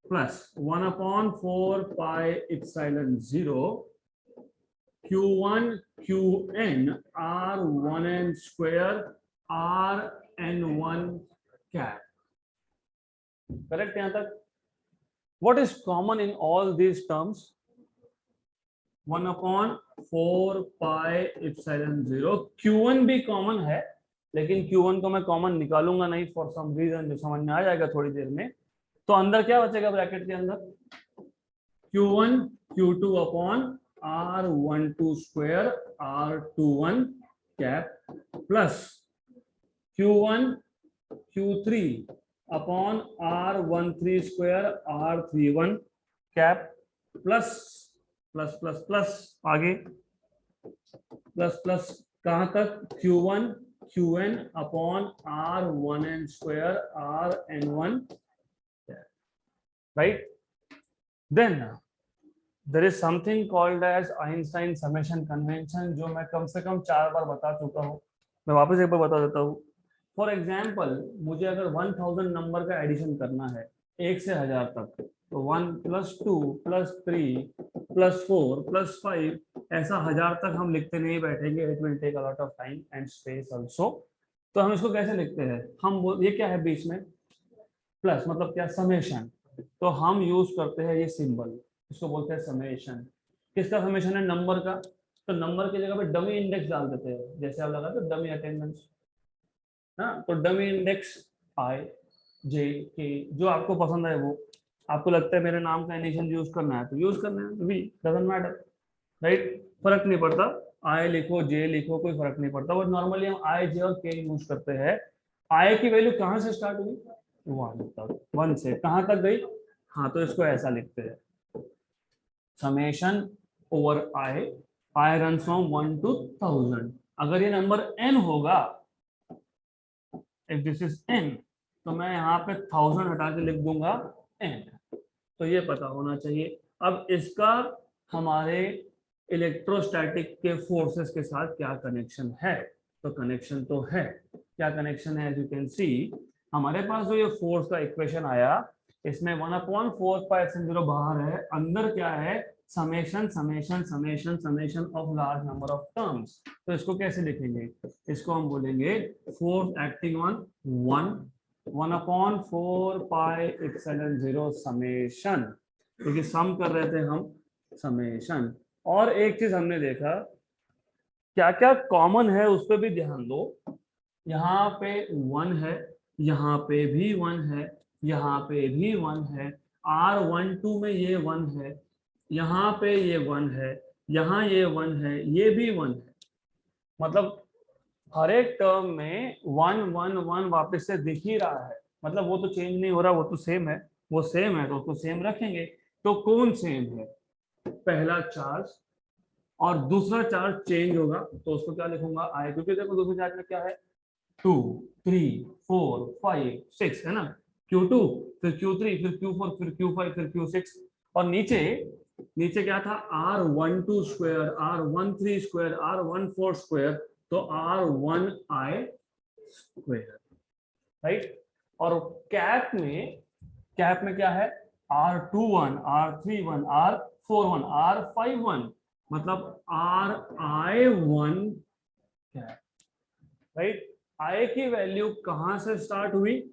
plus 1/4 pi epsilon 0 Q1 Qn R1n square Rn1 cap. Correct यहां तक? What is common in all these terms? 1/4 pi epsilon 0. Q1 भी common है, लेकिन Q1 को मैं कॉमन निकालूंगा नहीं फॉर सम रीजन, जो समझ में आ जाएगा थोड़ी देर में. तो अंदर क्या बचेगा ब्रैकेट के अंदर? Q1 Q2 upon R12 square R21 cap, plus Q1 Q3 upon R13 square R31 cap, plus plus plus plus आगे प्लस प्लस कहां तक? Q1 Qn upon R1n square Rn1, right? Then there is something called as Einstein summation convention, जो मैं कम से कम 4 बार बता चुका हूँ. मैं वापस एक बार बता देता हूँ. फॉर एग्जाम्पल, मुझे अगर 1000 नंबर का एडिशन करना है 1 से 1000 तक, तो 1 + 2 + 3 + 4 + 5, ऐसा 1000 तक हम लिखते नहीं बैठेंगे. It will take a lot of time and space also. तो हम इसको कैसे लिखते हैं? हम ये क्या है बीच में? प्लस, मतलब क्या? समेशन. तो हम यूज करते हैं ये सिंबल, इसको बोलते हैं समेशन. किसका समेशन है? नंबर का. तो नंबर की जगह पे डमी इंडेक्स डाल देते हैं, जैसे आप लगाते हो डमी अटेंडेंस. हाँ, तो dummy index I J K, जो आपको पसंद है वो. आपको लगता है मेरे नाम का इनिशियल यूज करना है तो यूज करना है, V डजंट मैटर, राइट? फर्क नहीं पड़ता. I लिखो J लिखो, कोई फर्क नहीं पड़ता. और नॉर्मली हम I J और K यूज करते हैं. I की वैल्यू कहाँ से स्टार्ट हुई? 1 तक. 1 से कहाँ तक गई? हाँ, तो इसको ऐसा लिखते हैं, summation over I run from 1 to 1000. अगर ये नंबर n होगा, इफ दिस इज n, तो मैं यहाँ पे 1000 हटा के लिख दूंगा n. तो ये पता होना चाहिए. अब इसका हमारे इलेक्ट्रोस्टैटिक के फोर्सेस के साथ क्या कनेक्शन है? तो कनेक्शन तो है. क्या कनेक्शन है? एज यू कैन सी, हमारे पास जो ये फोर्स का इक्वेशन आया, इसमें 1/4 pi epsilon 0 बाहर है, अंदर क्या है? Summation summation summation summation of large number of terms. तो इसको कैसे लिखेंगे? इसको हम बोलेंगे force acting on 1/4 pi epsilon 0 summation, क्योंकि सम कर रहे थे हम, समेशन. और एक चीज हमने देखा, क्या क्या कॉमन है उस पर भी ध्यान दो. यहाँ पे 1 है, यहाँ पे भी 1 है, यहाँ पे भी 1 है, R12 में ये 1 है, यहाँ पे ये 1 है, यहाँ ये 1 है, ये भी 1 है. मतलब हर एक टर्म में 1 1 1 वापस से दिख ही रहा है. मतलब वो तो चेंज नहीं हो रहा, वो तो सेम है. वो सेम है तो उसको सेम रखेंगे. तो कौन सेम है? पहला चार्ज, और दूसरा चार्ज चेंज होगा तो उसको क्या लिखूंगा? I, क्योंकि देखो दूसरे चार्ज में क्या है? 2 3 4 5 6 है ना. Q2, फिर Q3, फिर Q4, फिर Q5, फिर Q6. और नीचे नीचे क्या था? R12 square R13 square R14 square, तो R1I स्क्वायर, राइट? और कैप में क्या है? R21 R31 R41 R51, मतलब RI1 कैप, राइट? I की वैल्यू कहां से स्टार्ट हुई?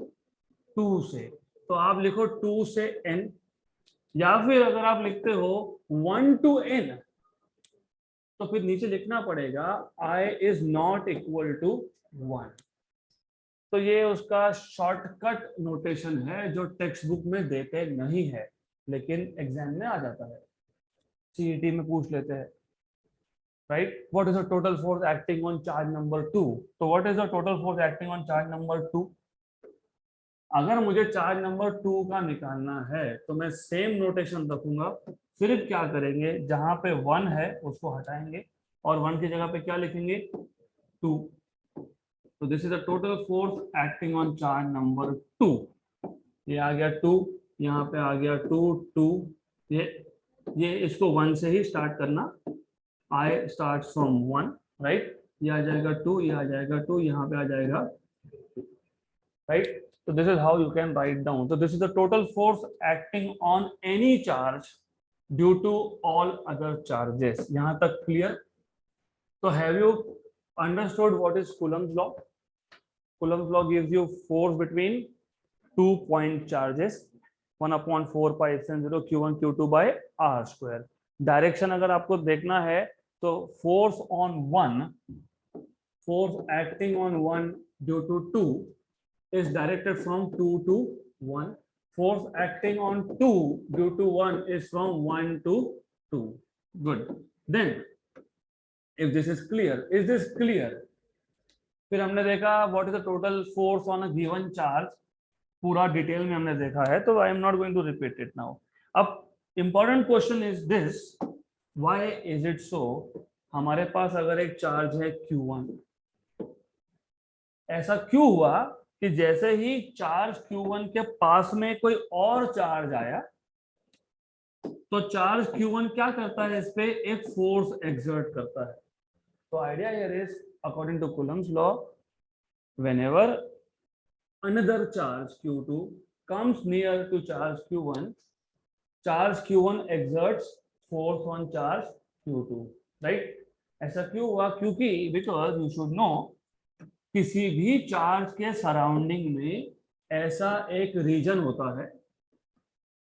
2 से. तो आप लिखो 2 से n, या फिर अगर आप लिखते हो 1 to n, तो फिर नीचे लिखना पड़ेगा I is not equal to 1। तो ये उसका शॉर्टकट नोटेशन है जो टेक्स्ट बुक में देते नहीं है, लेकिन एग्जाम में आ जाता है, सीईटी में पूछ लेते हैं, right. What is the total force acting on charge number 2? तो what is the total force acting on charge number 2? अगर मुझे चार्ज नंबर 2 का निकालना है तो मैं सेम नोटेशन रखूंगा, सिर्फ क्या करेंगे, जहां पे 1 है उसको हटाएंगे और 1 की जगह पे क्या लिखेंगे, 2। तो this is the total force acting on charge number 2। ये आ गया 2, यहाँ पे आ गया 2 2। ये इसको 1 से ही स्टार्ट करना, आई स्टार्ट फ्रॉम 1, राइट। ये आ जाएगा 2, ये आ जाएगा 2, यहाँ पे आ जाएगा, right. So this is how you can write down. So this is the total force acting on any charge due to all other charges. यहाँ तक clear? So have you understood what is Coulomb's law? Coulomb's law gives you force between 2 point charges, 1/4 pi epsilon 0 q1 q2 by r square. Direction अगर आपको देखना है तो force on 1, force acting on 1 due to 2 is directed from 2 to 1. Force acting on 2 due to 1 is from 1 to 2. Good. Then, if this is clear, is this clear? फिर हमने देखा what is the total force on a given charge, पूरा detail में हमने देखा है, तो I am not going to repeat it now. अब important question is this, why is it so? हमारे पास अगर एक चार्ज है Q1, ऐसा क्यों हुआ कि जैसे ही चार्ज Q1 के पास में कोई और चार्ज आया तो चार्ज Q1 क्या करता है, इस पे एक फोर्स एक्सर्ट करता है। तो idea here is, according to Coulomb's law, whenever another charge Q2 comes near to charge Q1 exerts force on charge Q2, right. ऐसा क्यों हुआ? क्योंकि बिकॉज यू शुड नो, किसी भी चार्ज के सराउंडिंग में ऐसा एक रीजन होता है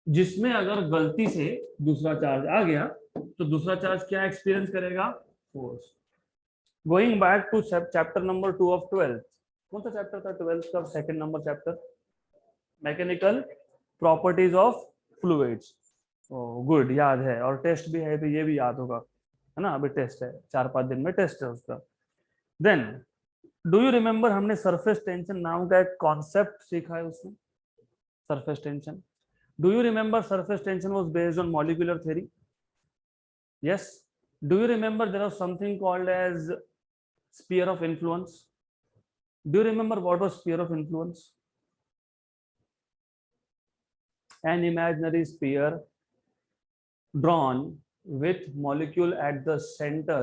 जिसमें अगर गलती से दूसरा चार्ज आ गया तो दूसरा चार्ज क्या एक्सपीरियंस करेगा, force. Going back to chapter number 2 of 12th, कौन सा चैप्टर था 12th का second number chapter, mechanical properties of fluids. Good, याद है, और टेस्ट भी है तो ये भी याद होगा, है ना। अभी टेस्ट है, 4-5 दिन में टेस्ट है उसका। देन डू यू रिमेंबर, हमने सरफेस टेंशन नाम का एक कॉन्सेप्ट सीखा है उसमें, surface tension. Do you remember surface tension was based on molecular theory? Yes. Do you remember there was something called as sphere of influence? Do you remember what was sphere of influence? An imaginary sphere drawn with molecule at the center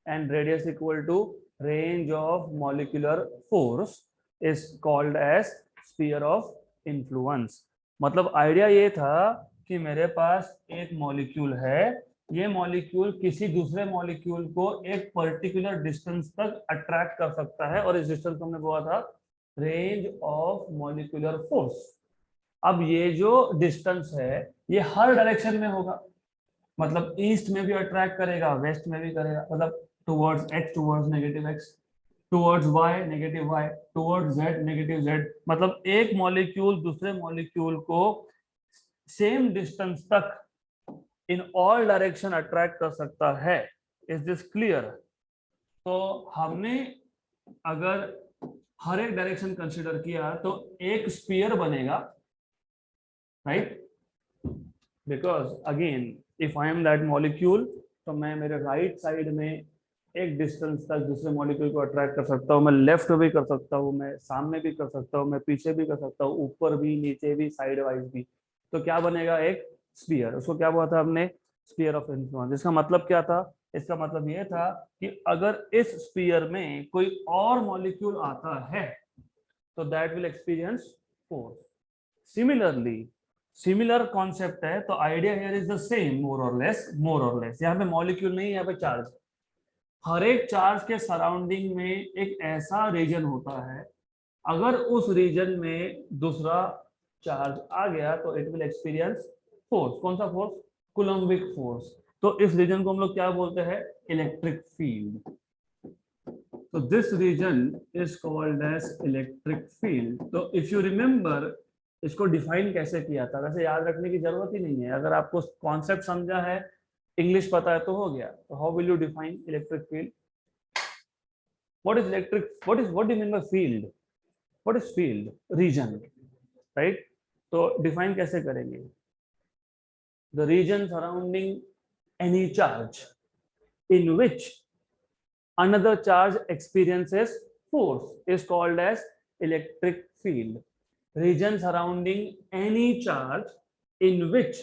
and radius equal to range of molecular force is called as sphere of influence। मतलब idea ये था कि मेरे पास एक molecule है, ये molecule किसी दूसरे मॉलिक्यूल को एक पर्टिकुलर डिस्टेंस तक अट्रैक्ट कर सकता है, और इस डिस्टेंस को हमने बोला था रेंज ऑफ मॉलिक्यूलर फोर्स। अब ये जो डिस्टेंस है ये हर डायरेक्शन में होगा, मतलब ईस्ट में भी अट्रैक्ट करेगा, वेस्ट में भी करेगा, मतलब towards X towards negative X, towards Y negative Y, towards Z negative Z. मतलब एक मॉलिक्यूल दूसरे मॉलिक्यूल को सेम डिस्टेंस तक इन ऑल डायरेक्शन अट्रैक्ट कर सकता है। Is this clear? तो हमने अगर हर एक डायरेक्शन कंसीडर किया तो एक स्फीयर बनेगा, right. Because again if I am that molecule, तो मैं मेरे राइट साइड में एक डिस्टेंस तक दूसरे मॉलिक्यूल को अट्रैक्ट कर सकता हूँ, मैं लेफ्ट भी कर सकता हूँ, मैं सामने भी कर सकता हूँ, मैं पीछे भी कर सकता हूँ, ऊपर भी नीचे भी साइड वाइज भी। तो क्या बनेगा, एक स्फीयर। उसको क्या बोला था हमने, स्फीयर ऑफ इन्फ्लुएंस। इसका मतलब क्या था, इसका मतलब ये था कि अगर इस स्फीयर में कोई और मॉलिक्यूल आता है तो that will experience force. Similarly, similar concept है, तो idea here is the same, more or less. यहाँ पे मॉलिक्यूल नहीं, यहाँ पे चार्ज। हर एक चार्ज के सराउंडिंग में एक ऐसा रीजन होता है, अगर उस रीजन में दूसरा चार्ज आ गया तो इट विल एक्सपीरियंस फोर्स, कौन सा फोर्स? Coulombic force. तो इस रीजन को हम लोग क्या बोलते हैं? Electric field. तो this region is called as electric field. तो इफ यू रिमेंबर, इसको डिफाइन कैसे किया था? वैसे याद रखने की जरूरत ही नहीं है, अगर आपको कॉन्सेप्ट समझा है, इंग्लिश पता है तो हो गया। तो how will you define electric field? What is electric, what do you mean by field? What is field? Region, right? तो डिफाइन कैसे करेंगे? The region surrounding any charge in which another charge experiences force is called as electric field. Region surrounding any charge in which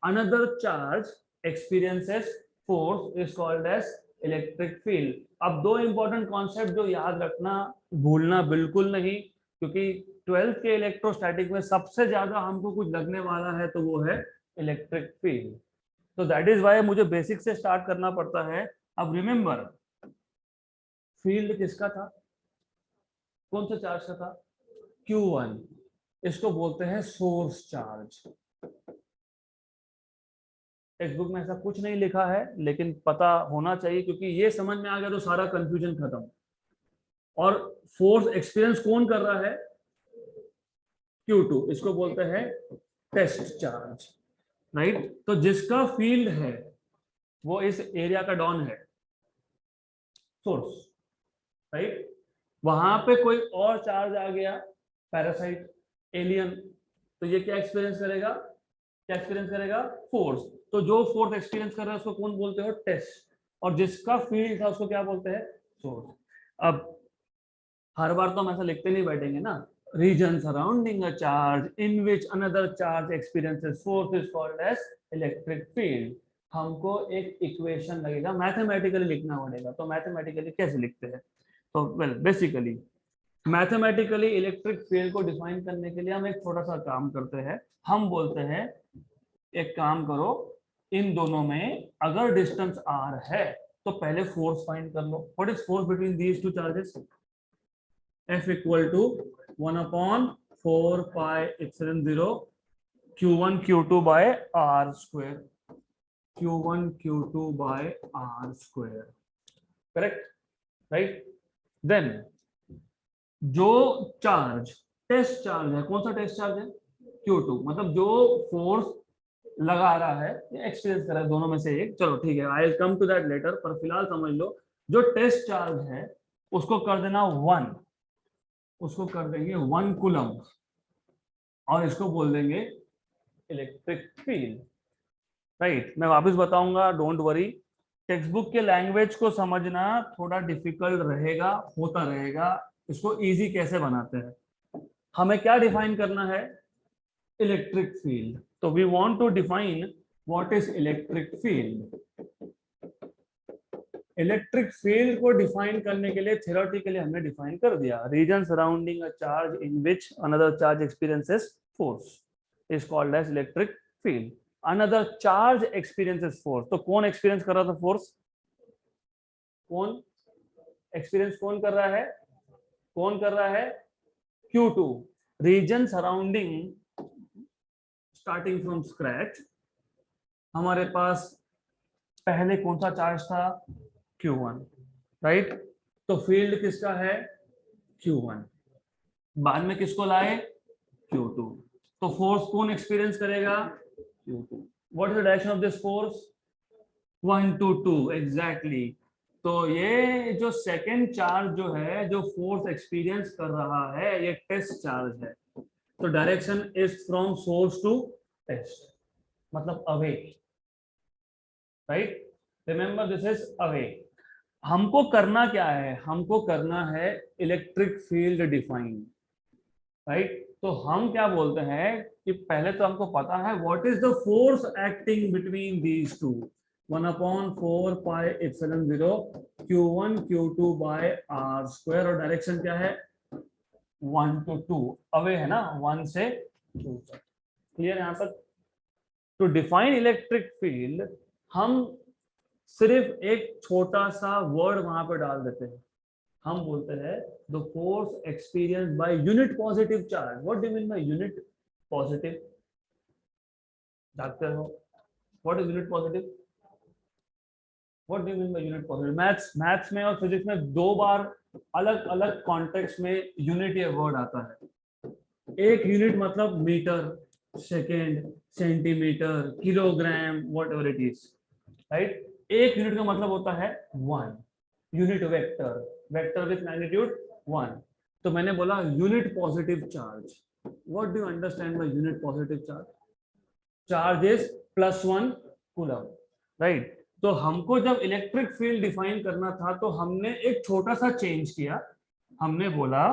another charge experiences force is called as electric field. अब दो important concept जो याद रखना, भूलना बिल्कुल नहीं, क्योंकि 12th के इलेक्ट्रोस्टैटिक में सबसे ज्यादा हमको कुछ लगने वाला है तो वो है इलेक्ट्रिक फील्ड। तो दैट इज वाई मुझे बेसिक से स्टार्ट करना पड़ता है। अब रिमेंबर, फील्ड किसका था? कौन सा चार्ज का था? Q1। इसको बोलते हैं सोर्स चार्ज। टेक्स्ट बुक में ऐसा कुछ नहीं लिखा है, लेकिन पता होना चाहिए, क्योंकि ये समझ में आ गया तो सारा कंफ्यूजन खत्म। और फोर्स एक्सपीरियंस कौन कर रहा है? Q2। इसको बोलते हैं टेस्ट चार्ज, राइट? तो जिसका फील्ड है वो इस एरिया का डॉन है, सोर्स, राइट? वहां पे कोई और चार्ज आ गया, पैरासाइट, एलियन, तो ये क्या एक्सपीरियंस करेगा? क्या एक्सपीरियंस करेगा? फोर्स। तो जो फोर्स एक्सपीरियंस कर रहा है उसको कौन बोलते हो? टेस्ट। और जिसका फील्ड था उसको क्या बोलते हैं? सोर्स। अब हर बार तो हम ऐसा लिखते नहीं बैठेंगे ना, region surrounding a charge in which another charge experiences force is called as electric field. हमको एक इक्वेशन लगेगा, मैथमेटिकली लिखना पड़ेगा। तो मैथमेटिकली कैसे लिखते हैं? तो well, basically mathematically electric field को डिफाइन करने के लिए हम एक छोटा सा काम करते हैं। हम बोलते हैं, एक काम करो, इन दोनों में अगर डिस्टेंस r है तो पहले फोर्स फाइंड कर लो। What is force between these two charges? F equal to 1/4 pi epsilon 0 Q1 Q2 by r square, Q1 Q2 by r square, correct, right? Then जो चार्ज टेस्ट चार्ज है, कौन सा test charge है? Q2। मतलब जो force लगा रहा है या एक्सपीरियंस कर रहा है, दोनों में से एक। चलो ठीक है, I will come to that later, पर फिलहाल समझ लो, जो टेस्ट चार्ज है उसको कर देना 1, उसको कर देंगे 1 कूलम, और इसको बोल देंगे इलेक्ट्रिक फील्ड, राइट? मैं वापस बताऊंगा, डोंट वरी। टेक्स्ट बुक के लैंग्वेज को समझना थोड़ा डिफिकल्ट रहेगा, होता रहेगा। इसको इजी कैसे बनाते हैं? हमें क्या डिफाइन करना है? Electric field. तो we want to define what is electric field. Electric field को डिफाइन करने के लिए थ्योरेटिकली हमने डिफाइन कर दिया, region surrounding a charge in which another charge experiences force is called as electric field. Another charge experiences force, तो कौन experience कर रहा था फोर्स? कौन एक्सपीरियंस कौन कर रहा है? कौन कर रहा है? Q2। Region surrounding, starting from scratch, हमारे पास पहले कौन सा चार्ज था? Q1, right? तो फील्ड किसका है? Q1। बाद में किसको लाए? Q2। तो फोर्स कौन एक्सपीरियंस करेगा? Q2। What is the direction of this force? 1 to 2, exactly. तो ये जो सेकेंड चार्ज जो है, जो फोर्स एक्सपीरियंस कर रहा है, ये टेस्ट चार्ज है। तो direction is from source to test, मतलब away, right? Remember this is away. हमको करना क्या है? हमको करना है इलेक्ट्रिक फील्ड डिफाइन, राइट? तो हम क्या बोलते हैं कि पहले तो हमको पता है what is the force acting between these to, 1/4 pi epsilon 0 Q1 Q2 by r square, और डायरेक्शन क्या है? 1 to 2, अवे है ना, 1 से 2 तक। क्लियर यहां तक? टू डिफाइन इलेक्ट्रिक फील्ड हम सिर्फ एक छोटा सा वर्ड वहां पे डाल देते हैं, हम बोलते हैं the force experience by unit positive charge. What do you mean bye unit positive? जानते हो what is unit positive? What do you mean bye unit positive? Maths में और फिजिक्स में दो बार अलग अलग कॉन्टेक्स्ट में यूनिट ये वर्ड आता है। एक यूनिट मतलब metre, second, centimetre, kilogram, whatever it is, right. एक यूनिट का मतलब होता है one. Unit vector, vector with magnitude one. तो मैंने बोला unit positive charge. What do you understand by unit positive charge? Charge is +1 coulomb, right. तो हमको जब इलेक्ट्रिक फील्ड डिफाइन करना था तो हमने एक छोटा सा चेंज किया। हमने बोला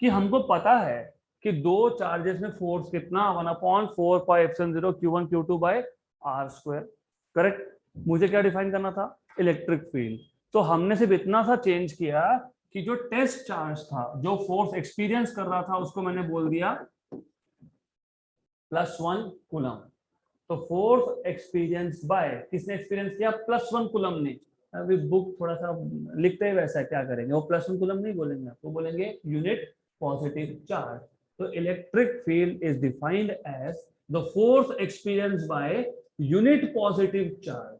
कि हमको पता है कि दो चार्जेस में फोर्स कितना, 1/4πε0 Q1 Q2 bye r², correct. मुझे क्या डिफाइन करना था? Electric field. तो हमने सिर्फ इतना सा चेंज किया कि जो टेस्ट चार्ज था, जो फोर्स एक्सपीरियंस कर रहा था, उसको मैंने बोल दिया +1 कूलम। तो फोर्स एक्सपीरियंस बाय, किसने एक्सपीरियंस किया? +1 कूलम ने। अभी बुक थोड़ा सा लिखते ही वैसा, क्या करेंगे, वो +1 कूलम नहीं बोलेंगे, वो बोलेंगे यूनिट पॉजिटिव चार्ज। तो electric field is defined as the force experience by unit positive charge,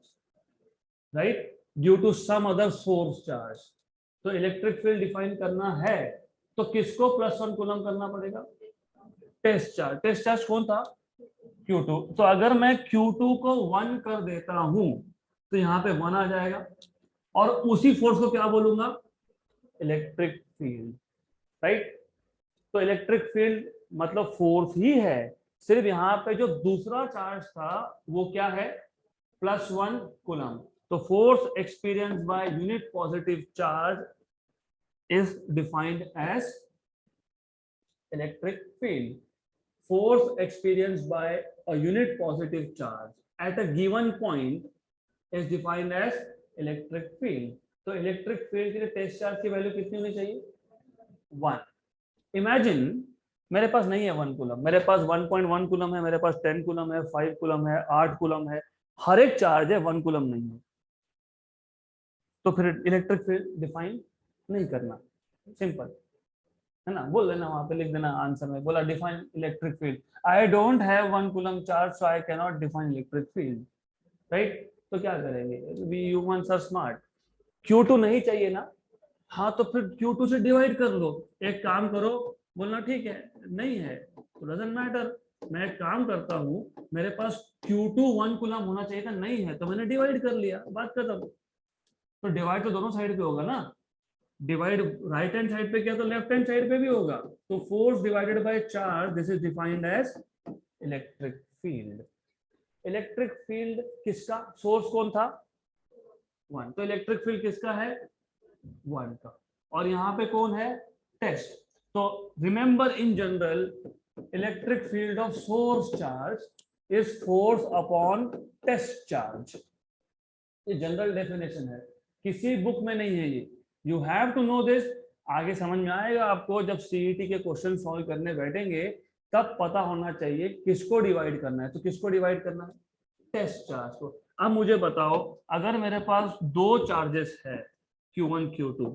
right, due to some other source charge. तो इलेक्ट्रिक फील्ड डिफाइन करना है तो किसको +1 कूलम करना पड़ेगा? Test charge. टेस्ट चार्ज कौन था? Q2। तो अगर मैं Q2 को 1 कर देता हूं तो यहां पे 1 आ जाएगा, और उसी फोर्स को क्या बोलूंगा? Electric field, right. तो इलेक्ट्रिक फील्ड मतलब फोर्स ही है, सिर्फ यहां पे जो दूसरा चार्ज था वो क्या है? +1 कूलम। तो force experience by unit positive charge is defined as electric field. Force experienced by a unit positive charge at a given point is defined as electric field. तो इलेक्ट्रिक फील्ड के लिए test charge की value कितनी होनी चाहिए? 1। Imagine मेरे पास नहीं है 1 कूलम, मेरे पास 1.1 कूलम है, मेरे पास 10 कूलम है, 5 कूलम है, 8 कूलम है, हर एक चार्ज है, 1 कूलम नहीं है। तो फिर इलेक्ट्रिक फील्ड डिफाइन नहीं करना, सिंपल है ना। बोल देना वहां पे, लिख देना आंसर में, बोला define electric field. I don't have 1 coulomb charge so I can not define electric field, right. तो क्या करेंगे? We humans are smart. Q2 नहीं चाहिए ना, हाँ तो फिर Q2 से डिवाइड कर लो। एक काम करो, बोलना ठीक है नहीं है तो डजंट मैटर, मैं एक काम करता हूँ, मेरे पास Q2 1 कूलम होना चाहिए था, नहीं है तो मैंने डिवाइड कर लिया, बात खत्म। तो डिवाइड तो दोनों साइड पे होगा ना, डिवाइड राइट हैंड साइड पे किया तो लेफ्ट हैंड साइड पे भी होगा। तो force divided by charge, this is defined as electric field. Electric field किसका? सोर्स कौन था? 1। तो इलेक्ट्रिक फील्ड किसका है? 1 का। और यहाँ पे कौन है? टेस्ट। तो remember in general electric field of source charge is force upon test charge. ये जनरल डेफिनेशन है, किसी बुक में नहीं है ये, you have to know this. आगे समझ में आएगा आपको जब सीईटी के क्वेश्चन सॉल्व करने बैठेंगे, तब पता होना चाहिए किसको डिवाइड करना है। तो किसको डिवाइड करना है? टेस्ट चार्ज को। अब मुझे बताओ, अगर मेरे पास दो चार्जेस है Q1 Q2,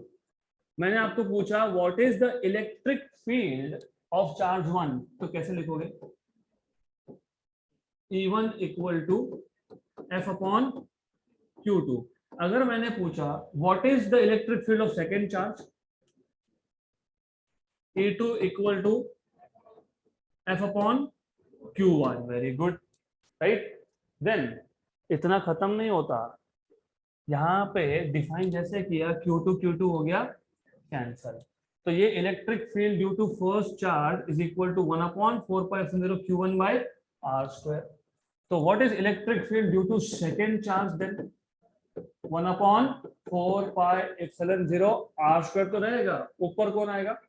मैंने आपको पूछा what is the electric field of charge 1, तो कैसे लिखोगे? E1 equal to F upon Q2। अगर मैंने पूछा what is the electric field of second charge, E2 equal to F upon Q1। Very good, right. Then इतना खत्म नहीं होता, यहाँ पे डिफाइन जैसे किया Q2 Q2 हो गया कैंसल। तो ये electric field due to first charge is equal to 1/4πε0 Q1 by r²। तो what is electric field due to second charge? Then 1/4πε0 r² तो रहेगा, ऊपर कौन आएगा?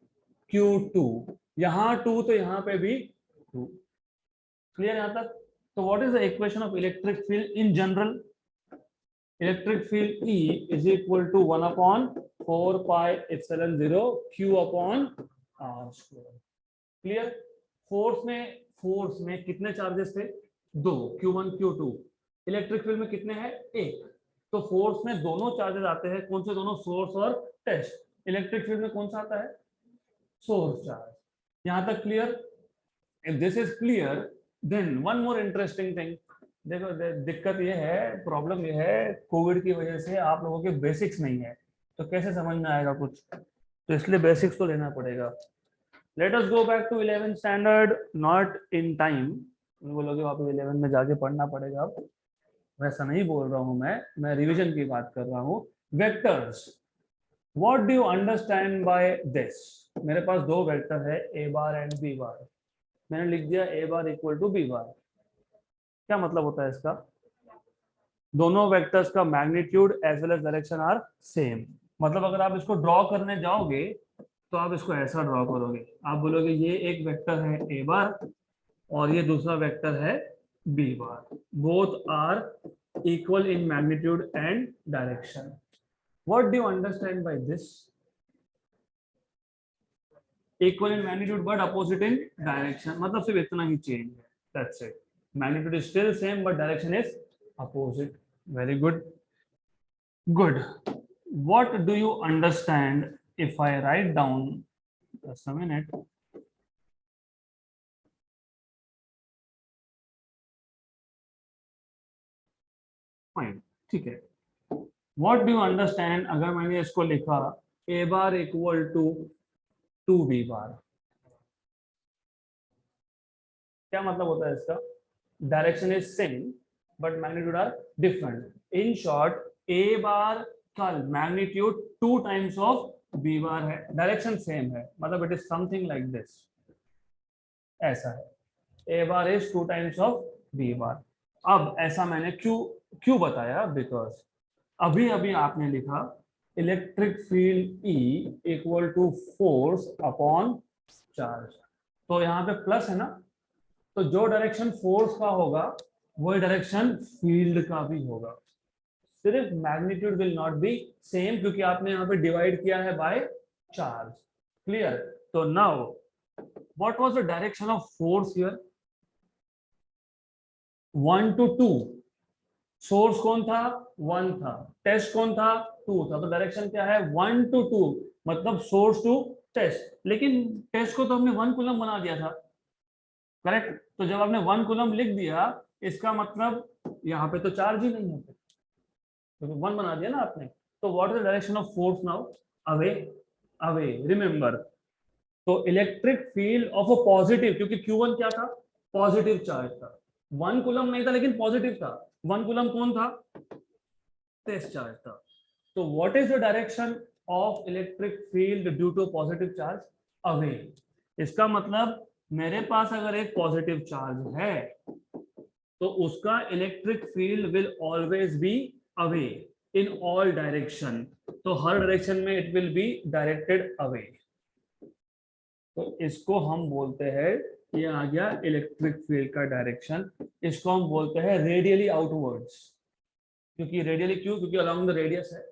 Q2। यहाँ 2 तो यहाँ पे भी 2। क्लियर यहाँ तक? तो what is the equation of electric field in general? Electric field E is equal to 1/4πε0 Q upon r²। Clear? Force में कितने चार्जेस थे? 2, Q1 Q2। इलेक्ट्रिक फील्ड में कितने हैं? 1। तो फोर्स में दोनों चार्जेस आते हैं, कौन से दोनों? सोर्स और टेस्ट। इलेक्ट्रिक फील्ड में कौन सा आता है? Source charge. यहां तक clear? If this is clear, then one more interesting thing, देखो दिक्कत ये है, प्रॉब्लम ये है, कोविड की वजह से आप लोगों के बेसिक्स नहीं है, तो कैसे समझ में आएगा कुछ, तो इसलिए बेसिक्स तो लेना पड़ेगा। Let us go back to 11th standard, not in time, बोलोगे वापस 11 में जाके पढ़ना पड़ेगा, अब वैसा नहीं बोल रहा हूँ मैं रिवीजन की बात कर रहा हूँ। Vectors, what do you understand by this? मेरे पास दो वेक्टर है A bar and B bar, मैंने लिख दिया A bar equal to B bar. क्या मतलब होता है इसका? दोनों वेक्टर्स का magnitude as well as direction are same. मतलब अगर आप इसको ड्रॉ करने जाओगे तो आप इसको ऐसा ड्रॉ करोगे, आप बोलोगे ये एक वेक्टर है ए बार और ये दूसरा वेक्टर है B bar, both are equal in magnitude and direction. What do you understand by this? Equal in magnitude but opposite in direction, मतलब सिर्फ इतना ही चेंज है, that's it. Magnitude is still same but direction is opposite. Very good, good. What do you understand if I write down, just a minute, fine, ठीक है। What do you understand अगर मैंने इसको लिखा a bar equal to 2b bar, क्या मतलब होता है इसका? Direction is same but magnitude are different. In short, a bar का magnitude 2 times of b bar है, डायरेक्शन सेम है, मतलब it is something like this, ऐसा है। a bar is 2 times of b bar. अब ऐसा मैंने क्यों क्यों बताया? बिकॉज अभी अभी आपने लिखा electric field E equal to force upon charge, तो यहाँ पे प्लस है ना, तो जो डायरेक्शन फोर्स का होगा वही डायरेक्शन फील्ड का भी होगा, सिर्फ magnitude will not be same क्योंकि आपने यहाँ पे डिवाइड किया है बाय चार्ज। क्लियर? तो now what was the direction of force here? 1 to 2। Source कौन था? 1 था। टेस्ट कौन था? 2 था। तो डायरेक्शन क्या है? 1 to 2, मतलब सोर्स टू टेस्ट। लेकिन टेस्ट को तो हमने 1 कूलम बना दिया था, करेक्ट? तो जब आपने 1 कूलम लिख दिया, इसका मतलब यहाँ पे तो चार्ज ही नहीं है, तो 1 बना दिया ना आपने। तो what is the direction of force now? Away, away, remember. तो electric field of a positive, क्योंकि Q1 क्या था? पॉजिटिव चार्ज था। 1 कूलम नहीं था लेकिन पॉजिटिव था। 1 कूलम कौन था? टेस्ट चार्ज था। तो what is the direction of electric field due to positive charge? Away. इसका मतलब मेरे पास अगर एक पॉजिटिव चार्ज है तो उसका electric field will always be away in all direction, तो हर डायरेक्शन में it will be directed away. तो इसको हम बोलते हैं, ये आ गया इलेक्ट्रिक फील्ड का डायरेक्शन, इसको हम बोलते हैं रेडियली आउटवर्ड्स। क्योंकि रेडियली क्यों? क्योंकि अलोंग द रेडियस है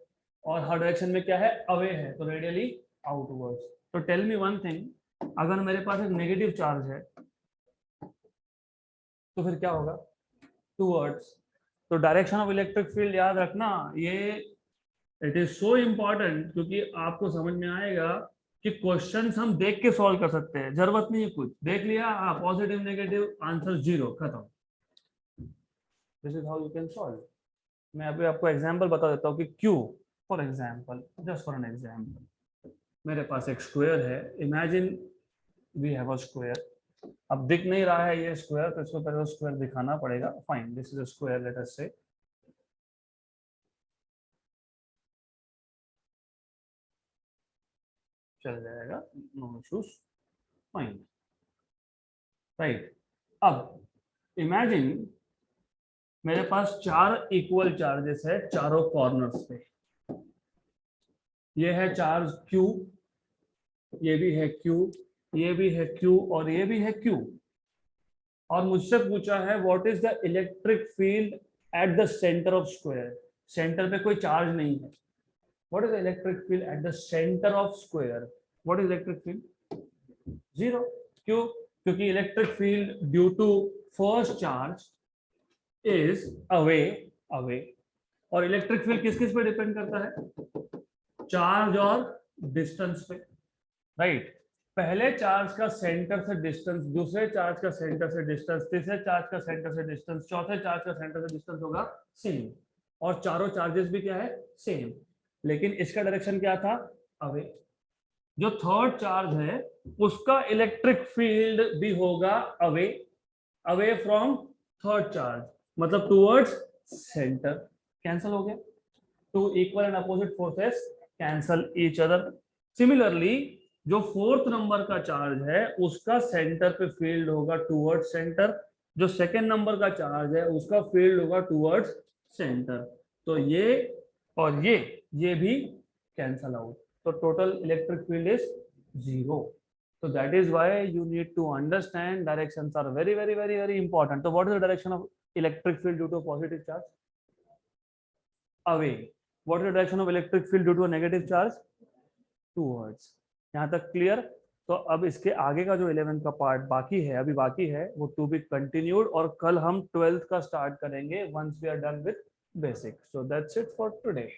और हर डायरेक्शन में क्या है? अवे है, तो रेडियली आउटवर्ड्स। तो टेल मी वन थिंग, अगर मेरे पास एक नेगेटिव चार्ज है तो फिर क्या होगा? टूवर्ड्स। तो डायरेक्शन ऑफ इलेक्ट्रिक फील्ड याद रखना, ये इट इज सो इंपॉर्टेंट, क्योंकि आपको समझ में आएगा कि क्वेश्चंस हम देख के सॉल्व कर सकते हैं, जरूरत नहीं है कुछ देख लिया, हाँ पॉजिटिव नेगेटिव आंसर 0 खत्म। This is how you can solve. मैं अभी आपको एग्जांपल बता देता हूँ कि क्यों। For example, just for an example, मेरे पास एक स्क्वायर है, imagine we have a square. अब दिख नहीं रहा है ये स्क्वायर, तो इसको पहले स्क्वायर दिखाना पड़ेगा। Fine, this is a square, let us से। चल जाएगा, नो इश्यूज, फाइन, राइट। अब इमेजिन मेरे पास 4 इक्वल चार्जेस है चारों कॉर्नर्स पे। ये है चार्ज Q, ये भी है Q, ये भी है Q और ये भी है Q। और मुझसे पूछा है what is the electric field at the centre of square. Centre पे कोई चार्ज नहीं है। What is the electric field at the centre of square? What is electric field? 0। क्यों? क्योंकि electric field due to first charge is away, away. और electric field किस किस पे डिपेंड करता है? चार्ज और डिस्टेंस पे, राइट। पहले चार्ज का सेंटर से डिस्टेंस, दूसरे चार्ज का सेंटर से डिस्टेंस, तीसरे चार्ज का सेंटर से डिस्टेंस, चौथे चार्ज का सेंटर से डिस्टेंस होगा सेम, और चारों चार्जेस भी क्या है, सेम, लेकिन इसका डायरेक्शन क्या था, अवे। जो थर्ड चार्ज है उसका इलेक्ट्रिक फील्ड भी होगा away, away from third charge, मतलब टुवर्ड्स सेंटर। कैंसल हो गया, two equal and opposite forces cancel each other. Similarly जो फोर्थ नंबर का चार्ज है उसका सेंटर पे फील्ड होगा टुवर्ड्स सेंटर, जो सेकेंड नंबर का चार्ज है उसका फील्ड होगा टुवर्ड्स सेंटर। तो ये और ये भी कैंसल आउट, तो total electric field is zero. So that is why you need to understand directions are very very very very important. So what is the direction of electric field due to a positive charge? Away. What is the direction of electric field due to a negative charge? Towards. यहाँ तक clear? तो अब इसके आगे का जो 11th का part बाकी है, अभी बाकी है, वो टू बी कंटिन्यूड, और कल हम 12th का स्टार्ट करेंगे once we are done with basic. So that's it for today.